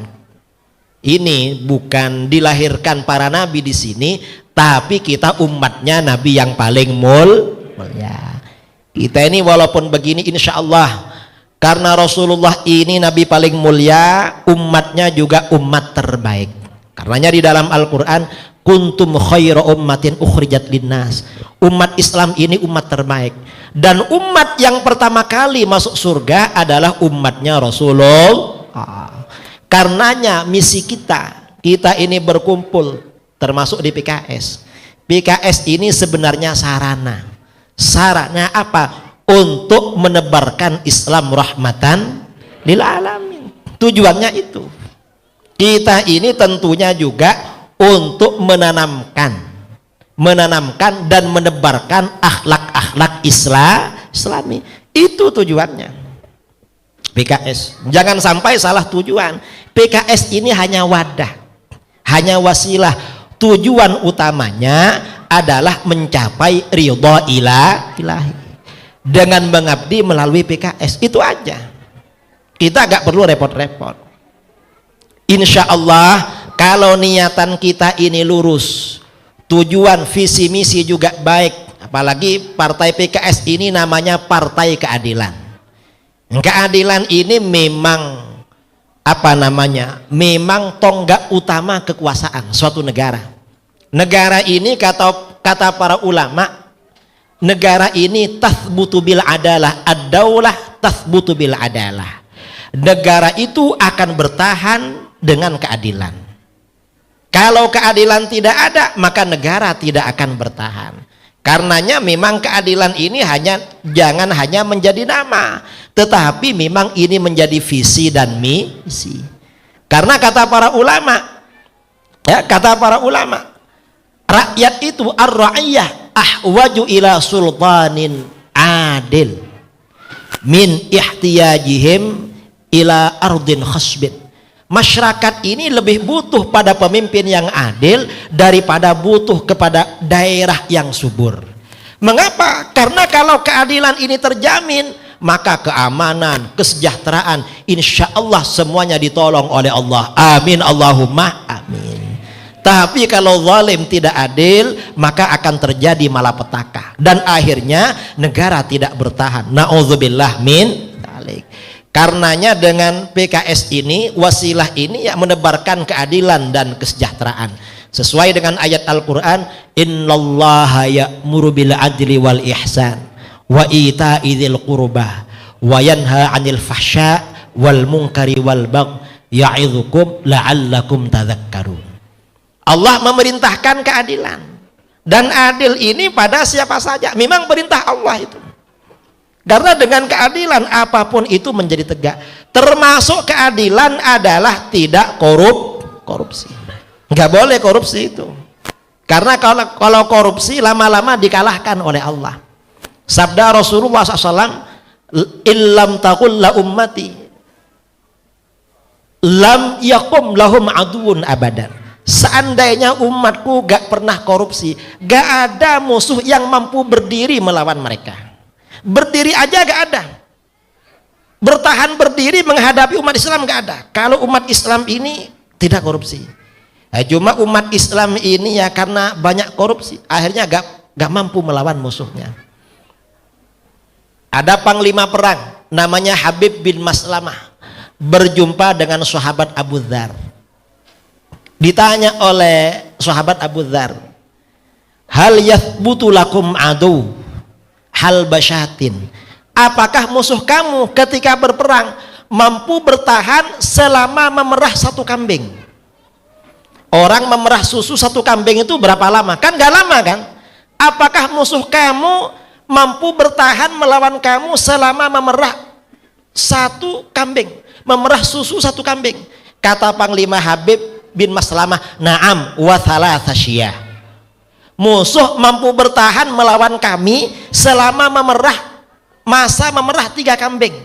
dilahirkan para nabi di sini, tapi kita umatnya Nabi yang paling mulia. Kita ini walaupun begini, insya Allah karena Rasulullah ini Nabi paling mulia, umatnya juga umat terbaik. Karenanya di dalam Al-Quran, kuntum khairu ummatin ukhrijat linnas. Umat Islam ini umat terbaik. Dan umat yang pertama kali masuk surga adalah umatnya Rasulullah. Karenanya misi kita ini berkumpul termasuk di PKS. PKS ini sebenarnya sarana apa? Untuk menebarkan Islam rahmatan lil alamin. Tujuannya itu. Kita ini tentunya juga untuk menanamkan dan menebarkan akhlak-akhlak Islami. Itu tujuannya. PKS, jangan sampai salah tujuan. PKS ini hanya wadah, hanya wasilah. Tujuan utamanya adalah mencapai ridha ilahi dengan mengabdi melalui PKS. Itu aja, kita gak perlu repot-repot. Insya Allah kalau niatan kita ini lurus, tujuan visi misi juga baik, apalagi partai PKS ini namanya Partai Keadilan. Keadilan ini memang memang tonggak utama kekuasaan suatu negara. Negara ini kata para ulama, negara ini tathbutu bil adalah, ad-daulah tathbutu bil adalah. Negara itu akan bertahan dengan keadilan. Kalau keadilan tidak ada, maka negara tidak akan bertahan. Karenanya memang keadilan ini jangan hanya menjadi nama, tetapi memang ini menjadi visi dan misi. Karena kata para ulama, rakyat itu ar-ra'iyah ahwaju ila sultanin adil min ihtiyajihim ila ardin khasbin. Masyarakat ini lebih butuh pada pemimpin yang adil daripada butuh kepada daerah yang subur. Mengapa? Karena kalau keadilan ini terjamin, maka keamanan, kesejahteraan insya Allah semuanya ditolong oleh Allah. Amin Allahumma amin. Tapi kalau zalim tidak adil, maka akan terjadi malapetaka dan akhirnya negara tidak bertahan. Nauzubillah min dzalik. Karenanya dengan PKS ini, wasilah ini yang menebarkan keadilan dan kesejahteraan sesuai dengan ayat Al-Qur'an, innallaha ya'muru bil adli wal ihsan wa ita'i dzil qurba wa yanha 'anil fahsya wal munkari wal baghi ya'idzukum la'allakum tadhakkarun. Allah memerintahkan keadilan, dan adil ini pada siapa saja. Memang perintah Allah itu, karena dengan keadilan apapun itu menjadi tegak. Termasuk keadilan adalah tidak korupsi. Nggak boleh korupsi itu, karena kalau korupsi lama-lama dikalahkan oleh Allah. Sabda Rasulullah SAW, illam taqul la ummati lam yakum lahum aduun abadan. Seandainya umatku gak pernah korupsi, gak ada musuh yang mampu berdiri melawan mereka. Berdiri aja gak ada, bertahan berdiri menghadapi umat Islam gak ada. Kalau umat Islam ini tidak korupsi, cuma umat Islam ini ya karena banyak korupsi akhirnya gak mampu melawan musuhnya. Ada panglima perang namanya Habib bin Maslamah berjumpa dengan sahabat Abu Dzar. Ditanya oleh sahabat Abu Dzar, hal yathbutu lakum adu hal basyatin, apakah musuh kamu ketika berperang mampu bertahan selama memerah satu kambing? Orang memerah susu satu kambing itu berapa lama? Kan gak lama kan? Apakah musuh kamu mampu bertahan melawan kamu selama memerah satu kambing, memerah susu satu kambing? Kata Panglima Habib bin Maslamah, na'am wa thalatha syiyah. Musuh mampu bertahan melawan kami selama masa memerah 3 kambing.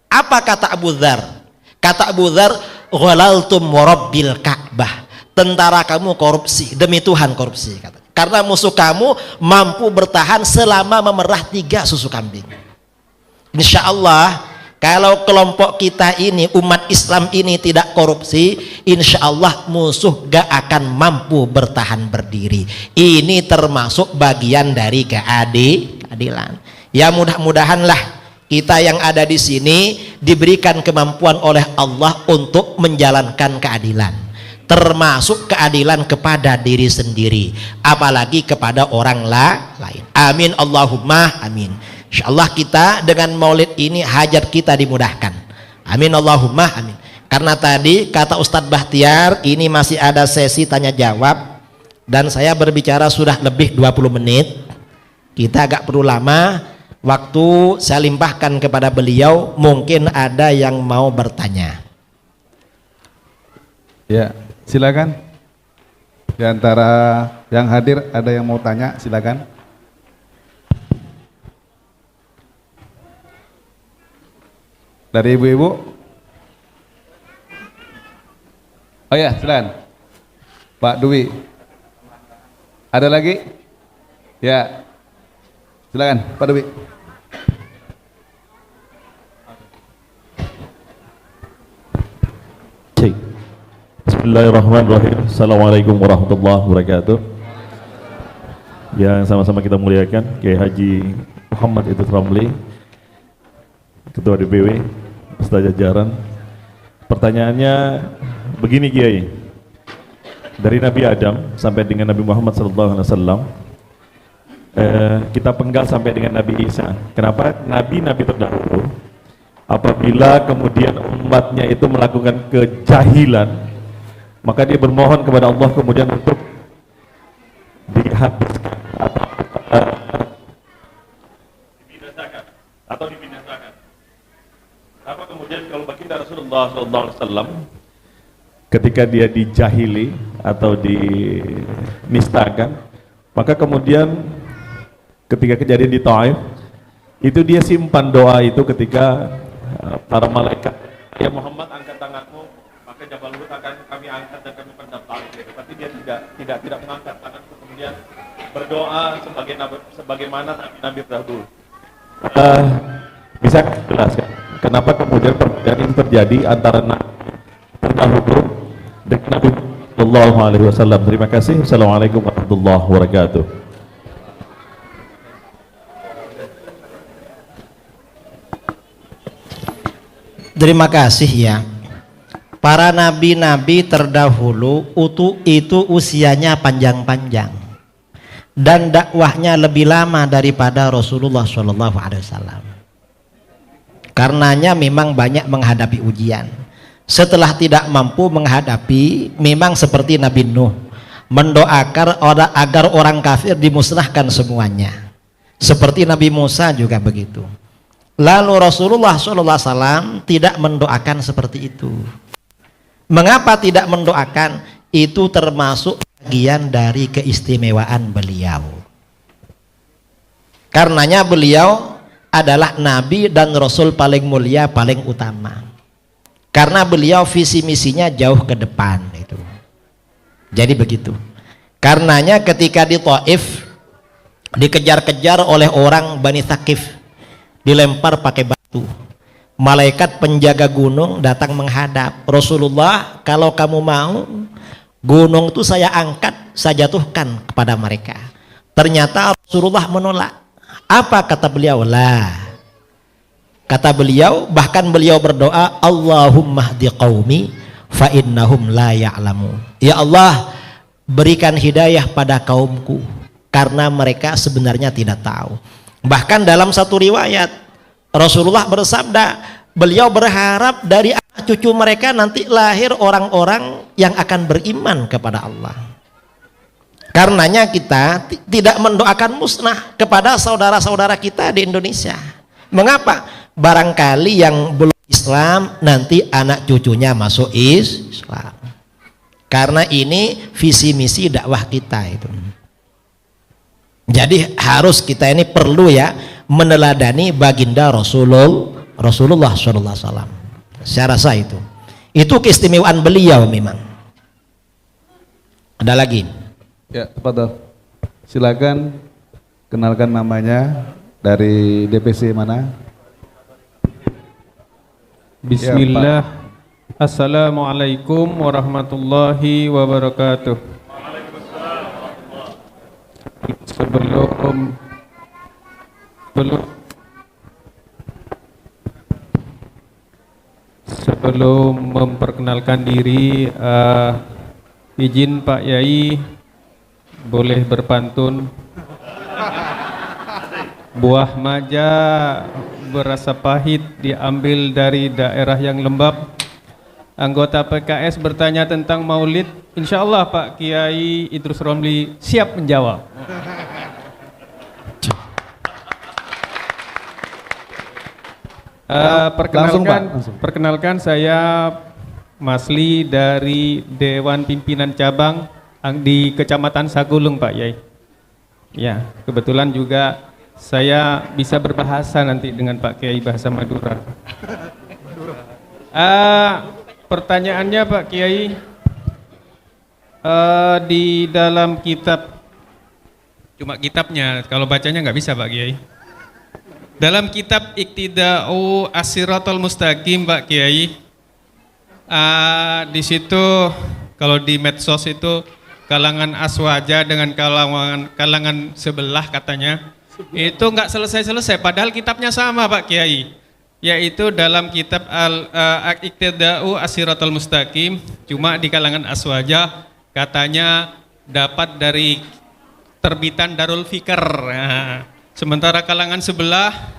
Apa kata Abu Dzar? Kata Abu Dzar, ghalaltum warabbil Ka'bah, tentara kamu korupsi, demi Tuhan korupsi, kata. Karena musuh kamu mampu bertahan selama memerah 3 susu kambing. Insya Allah kalau kelompok kita ini, umat Islam ini tidak korupsi, insya Allah musuh gak akan mampu bertahan berdiri. Ini termasuk bagian dari keadilan. Ya mudah-mudahanlah kita yang ada di sini diberikan kemampuan oleh Allah untuk menjalankan keadilan, termasuk keadilan kepada diri sendiri, apalagi kepada orang lain. Amin Allahumma amin. InsyaAllah kita dengan maulid ini hajat kita dimudahkan. Amin Allahumma amin. Karena tadi kata Ustadz Bahtiar ini masih ada sesi tanya jawab, dan saya berbicara sudah lebih 20 menit. Kita agak perlu lama, waktu saya limpahkan kepada beliau, mungkin ada yang mau bertanya. Ya, silakan. Di antara yang hadir ada yang mau tanya, silakan. Dari ibu-ibu? Oh ya, silakan. Pak Dwi. Ada lagi? Ya. Silakan, Pak Dwi. Cik. Bismillahirrahmanirrahim. Assalamualaikum warahmatullahi wabarakatuh. Yang sama-sama kita muliakan Kiai Haji Muhammad Idris Ramli, Ketua DPW, beserta jajaran. Pertanyaannya begini Kiai, dari Nabi Adam sampai dengan Nabi Muhammad SAW, kita penggal sampai dengan Nabi Isa. Kenapa nabi-nabi terdahulu apabila kemudian umatnya itu melakukan kejahilan, maka dia bermohon kepada Allah kemudian untuk dihabiskan atau dibinasakan. Apa kemudian kalau baginda Rasulullah SAW ketika dia dijahili atau dinistakan, maka kemudian ketika kejadian di Taif itu dia simpan doa itu ketika para malaikat, ya Muhammad angkat tanganmu maka Jabal Uhud akan kami angkat dan kami pendam Taif. Tapi dia tidak mengangkat tanganku, kemudian berdoa sebagaimana nabi-nabi terdahulu. Bisa jelaskan kenapa kemudian perbedaan ini terjadi antara terdahulu dengan Nabi Sallallahu Alaihi Wasallam? Terima kasih. Assalamualaikum warahmatullahi wabarakatuh. Terima kasih ya. Para nabi-nabi terdahulu itu usianya panjang-panjang dan dakwahnya lebih lama daripada Rasulullah SAW. Karenanya memang banyak menghadapi ujian. Setelah tidak mampu menghadapi, memang seperti Nabi Nuh mendoakan agar orang kafir dimusnahkan semuanya. Seperti Nabi Musa juga begitu. Lalu Rasulullah SAW tidak mendoakan seperti itu. Mengapa tidak mendoakan? Itu termasuk bagian dari keistimewaan beliau. Karenanya beliau adalah Nabi dan Rasul paling mulia, paling utama. Karena beliau visi misinya jauh ke depan itu. Jadi begitu. Karenanya ketika di Taif dikejar-kejar oleh orang Bani Thaqif, dilempar pakai batu. Malaikat penjaga gunung datang menghadap Rasulullah, kalau kamu mau gunung itu saya angkat, saya jatuhkan kepada mereka. Ternyata Rasulullah menolak. Apa kata beliau? Lah, kata beliau, bahkan beliau berdoa, Allahumma hdi qaumi fa innahum la ya'lamun. Ya Allah, berikan hidayah pada kaumku karena mereka sebenarnya tidak tahu. Bahkan dalam satu riwayat Rasulullah bersabda, beliau berharap dari anak cucu mereka nanti lahir orang-orang yang akan beriman kepada Allah. Karenanya kita tidak mendoakan musnah kepada saudara-saudara kita di Indonesia. Mengapa? Barangkali yang belum Islam nanti anak cucunya masuk Islam. Karena ini visi misi dakwah kita itu. Jadi harus kita ini perlu ya meneladani baginda Rasulullah SAW. Saya rasa itu keistimewaan beliau memang. Ada lagi? Ya, tafadhol. Silakan kenalkan namanya, dari DPC mana? Bismillah. Assalamualaikum warahmatullahi wabarakatuh. Sebelum memperkenalkan diri, izin Pak Yai boleh berpantun. Buah maja berasa pahit diambil dari daerah yang lembab. Anggota PKS bertanya tentang maulid. Insya Allah Pak Kiai Idrus Romli siap menjawab. Perkenalkan saya Masli dari Dewan Pimpinan Cabang di Kecamatan Sagulung Pak Yai. Ya, kebetulan juga saya bisa berbahasa nanti dengan Pak Kiai bahasa Madura. Pertanyaannya Pak Kiai, di dalam kitab, cuma kitabnya, kalau bacanya nggak bisa Pak Kiai. Dalam kitab Iqtida'u As-Siratal Mustaqim Pak Kiai, di situ kalau di medsos itu kalangan aswaja dengan kalangan sebelah katanya itu nggak selesai-selesai, padahal kitabnya sama Pak Kiai, yaitu dalam kitab Iqtida'u As-Siratal Mustaqim, cuma di kalangan aswaja katanya dapat dari terbitan Darul Fikr. Nah, sementara kalangan sebelah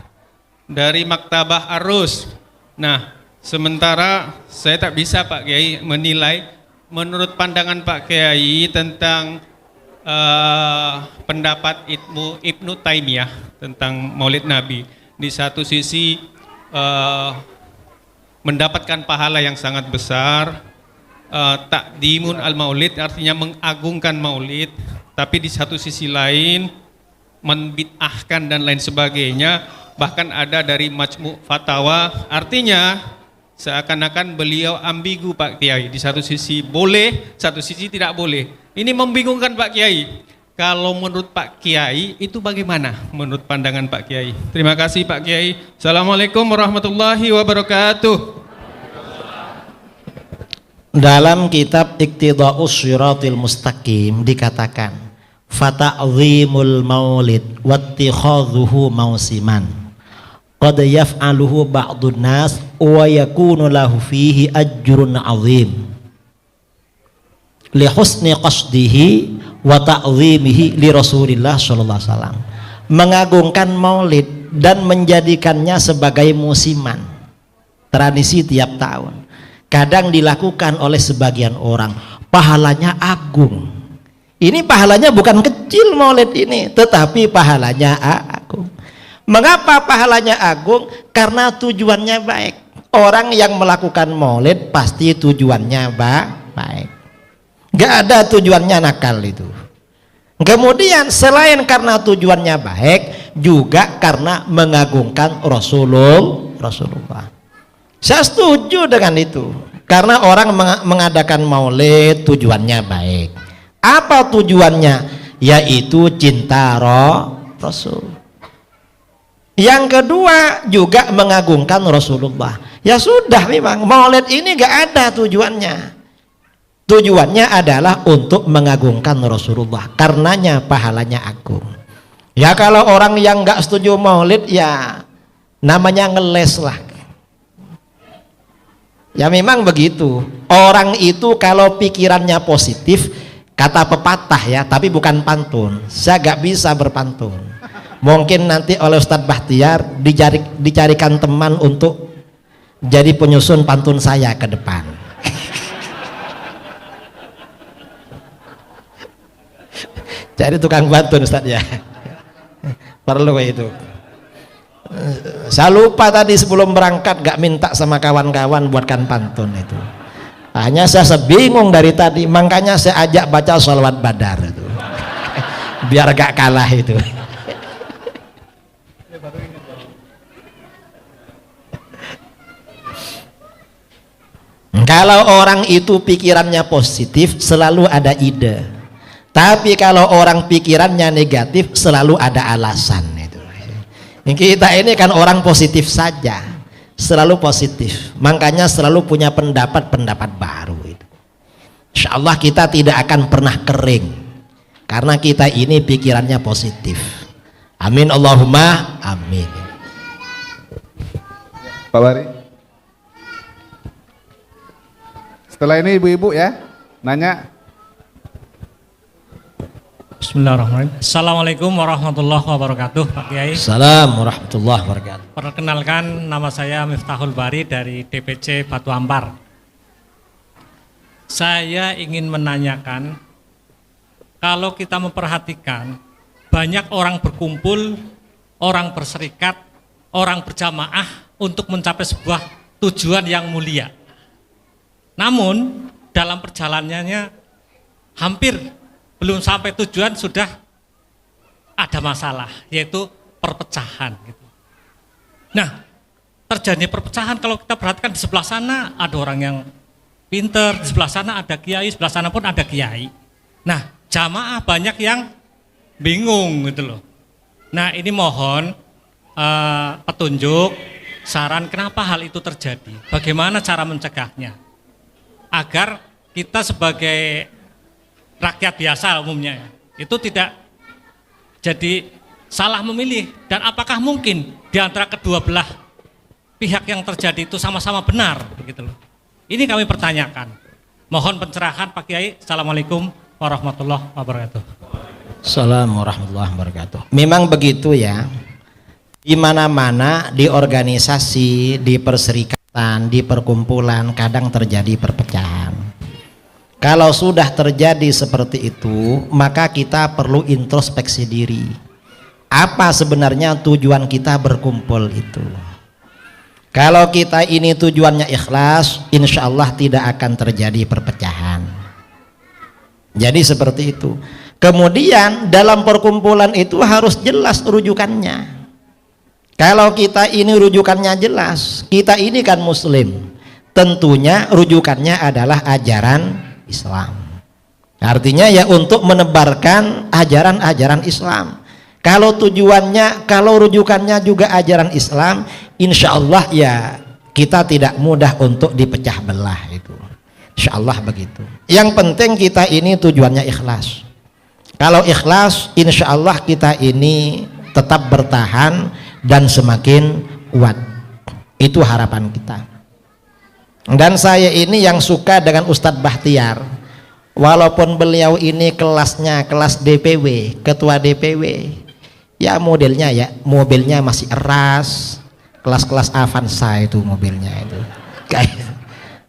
dari Maktabah Arus. Nah, sementara saya tak bisa Pak Kiai menilai menurut pandangan Pak Kiai tentang pendapat Ibnu Taimiyah tentang Maulid Nabi. Di satu sisi mendapatkan pahala yang sangat besar, takdimun al-maulid artinya mengagungkan maulid, tapi di satu sisi lain membid'ahkan dan lain sebagainya. Bahkan ada dari Majmu' Fatawa, artinya seakan-akan beliau ambigu Pak Kiai, di satu sisi boleh, satu sisi tidak boleh. Ini membingungkan Pak Kiai. kalau menurut Pak Kiai itu bagaimana menurut pandangan Pak Kiai? Terima kasih Pak Kiai. Assalamualaikum warahmatullahi wabarakatuh. Dalam kitab Iqtida'us Shiratil Mustaqim dikatakan fata'zimul maulid wattikhadhuhu mausiman qad yaf'aluhu ba'dun nas wa yakunu lahu fihi ajrun 'azim li husni qasdihi wa ta'zimihi li Rasulillah sallallahu alaihi wasallam. Mengagungkan maulid dan menjadikannya sebagai musiman, tradisi tiap tahun, kadang dilakukan oleh sebagian orang, pahalanya agung. Ini pahalanya bukan kecil maulid ini, tetapi pahalanya agung. Mengapa pahalanya agung? Karena tujuannya baik. Orang yang melakukan maulid pasti tujuannya baik, gak ada tujuannya nakal itu. Kemudian selain karena tujuannya baik, juga karena mengagungkan Rasulullah. Saya setuju dengan itu. Karena orang mengadakan maulid tujuannya baik. Apa tujuannya? Yaitu cinta Rasul. Yang kedua juga mengagungkan Rasulullah. Ya sudah, memang maulid ini gak ada tujuannya. Tujuannya adalah untuk mengagungkan Rasulullah. Karenanya pahalanya agung. Ya kalau orang yang gak setuju maulid, ya namanya ngeles lah. Ya memang begitu. Orang itu kalau pikirannya positif, kata pepatah ya, tapi bukan pantun. Saya gak bisa berpantun. Mungkin nanti oleh Ustadz Bahtiar dicarikan teman untuk jadi penyusun pantun saya ke depan. Cari tukang pantun Ustadz ya. Perlu itu. Saya lupa tadi sebelum berangkat gak minta sama kawan-kawan buatkan pantun itu. Hanya saya sebingung dari tadi, makanya saya ajak baca sholawat badar itu. Biar gak kalah itu. Kalau orang itu pikirannya positif, selalu ada ide. Tapi kalau orang pikirannya negatif, selalu ada alasan itu. Kita ini kan orang positif saja, selalu positif. Makanya selalu punya pendapat-pendapat baru itu. Insya Allah kita tidak akan pernah kering, karena kita ini pikirannya positif. Amin Allahumma amin. Pak Bari. Setelah ini ibu-ibu ya, nanya. Bismillahirrahmanirrahim. Assalamualaikum warahmatullahi wabarakatuh, Pak Kiai. Assalamualaikum warahmatullahi wabarakatuh. Perkenalkan, nama saya Miftahul Bari dari DPC Batu Ampar. Saya ingin menanyakan, kalau kita memperhatikan banyak orang berkumpul, orang berserikat, orang berjamaah untuk mencapai sebuah tujuan yang mulia. Namun dalam perjalanannya hampir belum sampai tujuan sudah ada masalah, yaitu perpecahan gitu. Nah, terjadi perpecahan kalau kita perhatikan di sebelah sana ada orang yang pinter, di sebelah sana ada kiai, sebelah sana pun ada kiai. Nah, jamaah banyak yang bingung gitu loh. Nah, ini mohon petunjuk, saran kenapa hal itu terjadi, bagaimana cara mencegahnya, agar kita sebagai rakyat biasa umumnya itu tidak jadi salah memilih, dan apakah mungkin di antara kedua belah pihak yang terjadi itu sama-sama benar begitu loh. Ini kami pertanyakan. Mohon pencerahan Pak Kiai. Assalamualaikum warahmatullahi wabarakatuh. Assalamualaikum warahmatullahi wabarakatuh. Memang begitu ya. Di mana-mana, di organisasi, di perserikatan, di perkumpulan kadang terjadi perpecahan. Kalau sudah terjadi seperti itu, maka kita perlu introspeksi diri. Apa sebenarnya tujuan kita berkumpul itu? Kalau kita ini tujuannya ikhlas, insya Allah tidak akan terjadi perpecahan. Jadi seperti itu. Kemudian dalam perkumpulan itu harus jelas rujukannya. Kalau kita ini rujukannya jelas, kita ini kan muslim, tentunya rujukannya adalah ajaran Islam. Artinya ya untuk menebarkan ajaran-ajaran Islam. Kalau tujuannya, kalau rujukannya juga ajaran Islam, insya Allah ya kita tidak mudah untuk dipecah belah itu. Insya Allah begitu. Yang penting kita ini tujuannya ikhlas. Kalau ikhlas, insya Allah kita ini tetap bertahan dan semakin kuat. Itu harapan kita. Dan saya ini yang suka dengan Ustadz Bahtiar. Walaupun beliau ini kelasnya kelas DPW, ketua DPW, ya modelnya ya mobilnya masih eras, kelas-kelas Avanza itu mobilnya itu.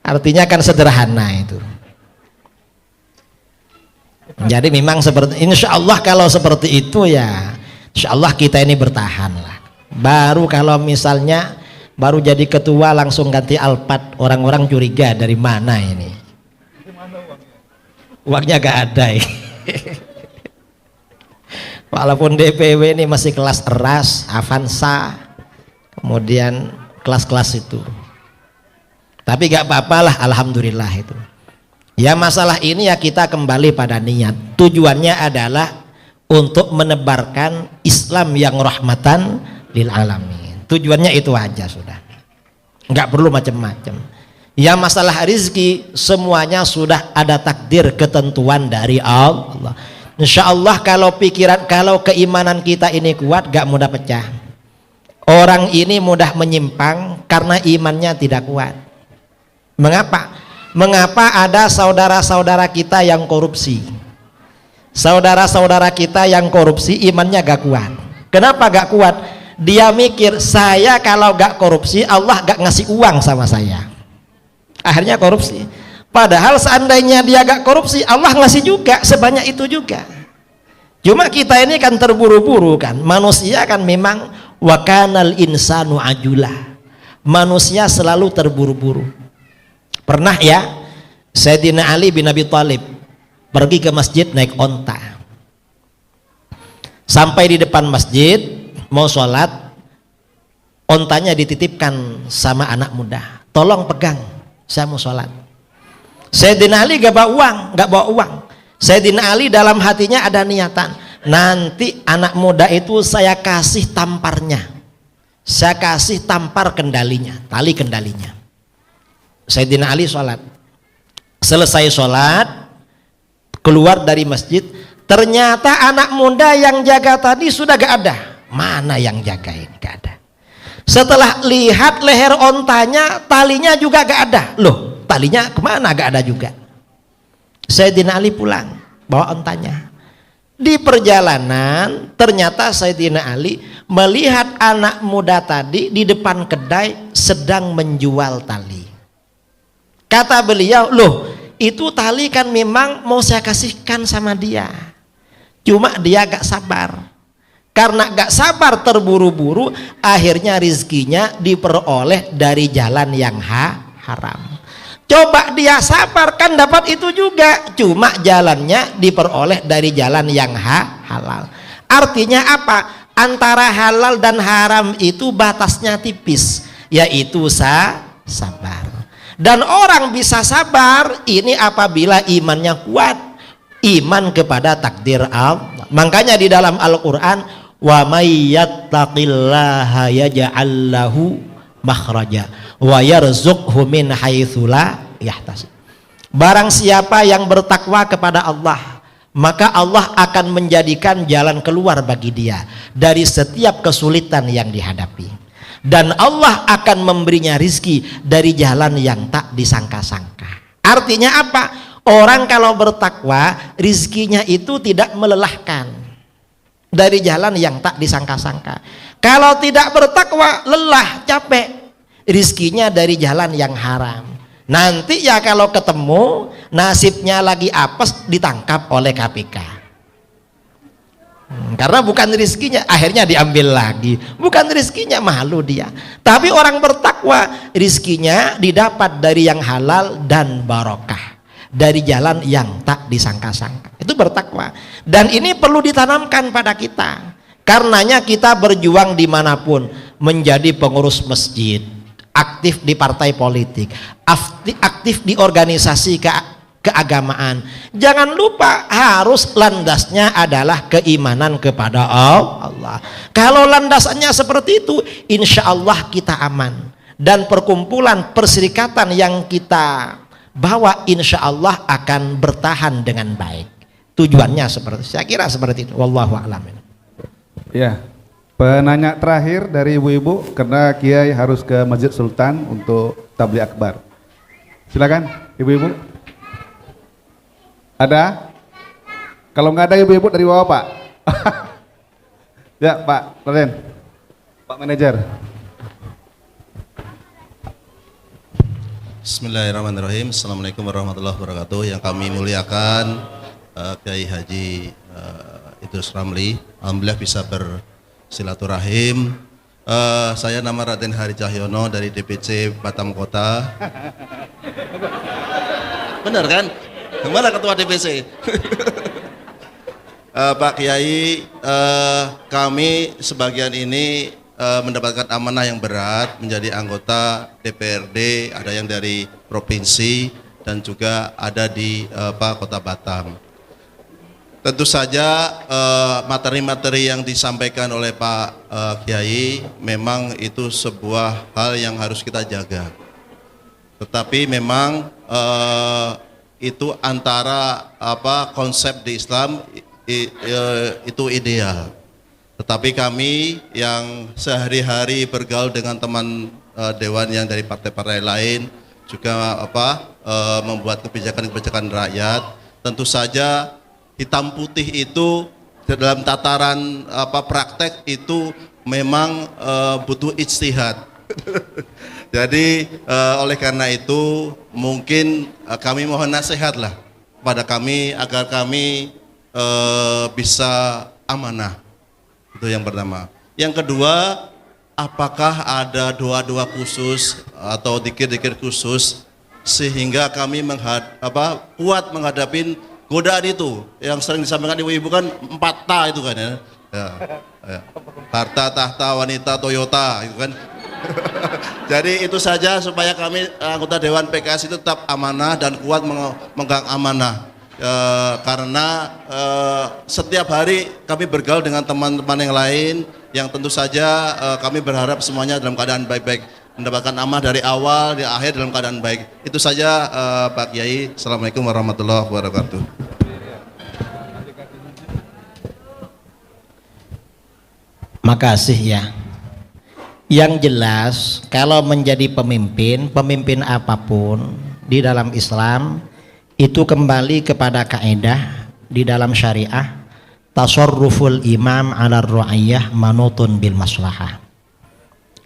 Artinya kan sederhana itu. Jadi memang seperti, insya Allah kalau seperti itu ya, insya Allah kita ini bertahan lah. Baru kalau misalnya baru jadi ketua langsung ganti Alphard, orang-orang curiga dari mana ini. Uangnya gak ada ya. Walaupun DPW ini masih kelas eras, Avanza, kemudian kelas-kelas itu. Tapi gak apa-apalah, alhamdulillah itu. Ya masalah ini ya kita kembali pada niat. Tujuannya adalah untuk menebarkan Islam yang rahmatan lil alamin. Tujuannya itu aja sudah. Nggak perlu macam-macam. Ya masalah rizki semuanya sudah ada takdir ketentuan dari Allah. Insya Allah kalau pikiran, kalau keimanan kita ini kuat, gak mudah pecah. Orang ini mudah menyimpang karena imannya tidak kuat. Mengapa? Mengapa ada saudara-saudara kita yang korupsi? Saudara-saudara kita yang korupsi imannya gak kuat. Kenapa gak kuat? Dia mikir, saya kalau gak korupsi Allah gak ngasih uang sama saya. Akhirnya korupsi. Padahal seandainya dia gak korupsi, Allah ngasih juga sebanyak itu juga. Cuma kita ini kan terburu-buru kan. Manusia kan memang wakanal insanu ajulah. Manusia selalu terburu-buru. Pernah ya Sayyidina Ali bin Abi Thalib pergi ke masjid naik onta. Sampai di depan masjid mau sholat, ontanya dititipkan sama anak muda. Tolong pegang, saya mau sholat. Sayyidina Ali gak bawa uang. Sayyidina Ali dalam hatinya ada niatan, nanti anak muda itu saya kasih tamparnya, saya kasih tampar kendalinya, tali kendalinya. Sayyidina Ali sholat. Selesai sholat, keluar dari masjid, ternyata anak muda yang jaga tadi sudah gak ada. Mana yang jagain? Gak ada. Setelah lihat leher ontanya, talinya juga gak ada. Loh, talinya kemana? Gak ada juga. Sayyidina Ali pulang bawa ontanya. Di perjalanan ternyata Sayyidina Ali melihat anak muda tadi di depan kedai sedang menjual tali. Kata beliau, loh itu tali kan memang mau saya kasihkan sama dia, cuma dia gak sabar. Karena gak sabar terburu-buru, akhirnya rizkinya diperoleh dari jalan yang haram. Coba dia sabar kan dapat itu juga, cuma jalannya diperoleh dari jalan yang halal. Artinya apa? Antara halal dan haram itu batasnya tipis, yaitu sabar. Dan orang bisa sabar ini apabila imannya kuat, iman kepada takdir Allah. Makanya di dalam Al-Quran, wa may yattaqillaha yaj'al lahu makhraja wa yarzuqhu min haitsu la yahtasib. Barang siapa yang bertakwa kepada Allah, maka Allah akan menjadikan jalan keluar bagi dia dari setiap kesulitan yang dihadapi. Dan Allah akan memberinya rizki dari jalan yang tak disangka-sangka. Artinya apa? Orang kalau bertakwa, rizkinya itu tidak melelahkan dari jalan yang tak disangka-sangka. Kalau tidak bertakwa, lelah, capek, rizkinya dari jalan yang haram. Nanti ya kalau ketemu nasibnya lagi apes, ditangkap oleh KPK. Karena bukan rizkinya, akhirnya diambil lagi. Bukan rizkinya, malu dia. Tapi orang bertakwa, rizkinya didapat dari yang halal dan barokah, dari jalan yang tak disangka-sangka. Itu bertakwa. Dan ini perlu ditanamkan pada kita. Karenanya kita berjuang dimanapun, menjadi pengurus masjid, aktif di partai politik, aktif di organisasi keagamaan. Jangan lupa harus landasnya adalah keimanan kepada Allah. Kalau landasannya seperti itu, insya Allah kita aman. Dan perkumpulan perserikatan yang kita bawa insya Allah akan bertahan dengan baik. Tujuannya seperti, saya kira seperti itu. Wallahu a'lam. Ya, penanya terakhir dari ibu-ibu karena Kiai harus ke Masjid Sultan untuk tabligh akbar. Silakan ibu-ibu. Ada? Kalau nggak ada ibu-ibu dari bawah Pak. Ya Pak Raden, Pak Manajer. Bismillahirrahmanirrahim. Assalamualaikum warahmatullahi wabarakatuh. Yang kami muliakan Kiai Haji Idrus Ramli, alhamdulillah bisa bersilaturahim. Saya nama Raden Hari Cahyono dari DPC Batam Kota. Benar kan? Kemana ketua DPC? Pak Kiai, kami sebagian ini mendapatkan amanah yang berat menjadi anggota DPRD, ada yang dari provinsi dan juga ada di Kota Batam. Tentu saja materi-materi yang disampaikan oleh Pak Kiai memang itu sebuah hal yang harus kita jaga. Tetapi memang itu antara konsep di Islam itu ideal. Tetapi kami yang sehari-hari bergaul dengan teman dewan yang dari partai-partai lain juga membuat kebijakan-kebijakan rakyat, tentu saja hitam putih itu dalam tataran praktek itu memang butuh ijtihad. Jadi oleh karena itu mungkin kami mohon nasihat lah pada kami agar kami bisa amanah. Itu yang pertama. Yang kedua, apakah ada doa-doa khusus atau zikir-zikir khusus sehingga kami kuat menghadapi godaan itu yang sering disampaikan ibu-ibu kan 4 itu kan ya. Harta, tahta, wanita, Toyota itu kan. Jadi itu saja supaya kami anggota Dewan PKS itu tetap amanah dan kuat memegang amanah. Karena setiap hari kami bergaul dengan teman-teman yang lain yang tentu saja kami berharap semuanya dalam keadaan baik-baik, mendapatkan amanah dari awal di akhir dalam keadaan baik. Itu saja Pak Kiai. Assalamualaikum warahmatullahi wabarakatuh. Makasih ya. Yang jelas kalau menjadi pemimpin apapun di dalam Islam itu kembali kepada kaidah di dalam syariah, tasarruful imam 'ala ar-ra'iyah manutun bil maslahah.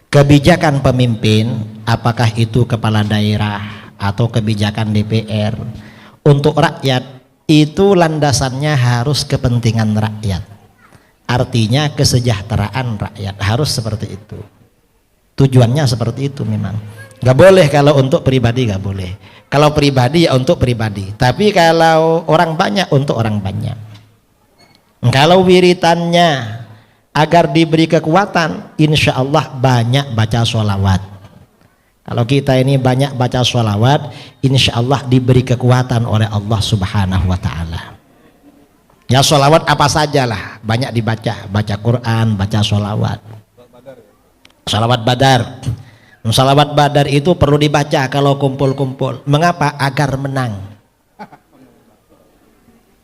Kebijakan pemimpin, apakah itu kepala daerah atau kebijakan DPR untuk rakyat, itu landasannya harus kepentingan rakyat. Artinya kesejahteraan rakyat, harus seperti itu. Tujuannya seperti itu memang. Gak boleh kalau untuk pribadi, gak boleh. Kalau pribadi ya untuk pribadi. Tapi kalau orang banyak, untuk orang banyak. Kalau wiritannya agar diberi kekuatan, insya Allah banyak baca sholawat. Kalau kita ini banyak baca sholawat, insya Allah diberi kekuatan oleh Allah Subhanahu wa Ta'ala. Ya sholawat apa sajalah, banyak dibaca, baca Quran, baca sholawat. Sholawat Badar. Sholawat Badar itu perlu dibaca kalau kumpul-kumpul. Mengapa? Agar menang.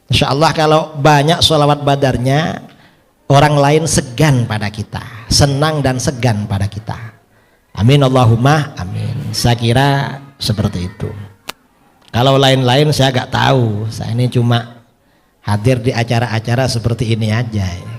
Insya Allah kalau banyak sholawat Badarnya, orang lain segan pada kita, senang dan segan pada kita. Amin Allahumma amin. Saya kira seperti itu. Kalau lain-lain saya gak tahu. Saya ini cuma hadir di acara-acara seperti ini aja.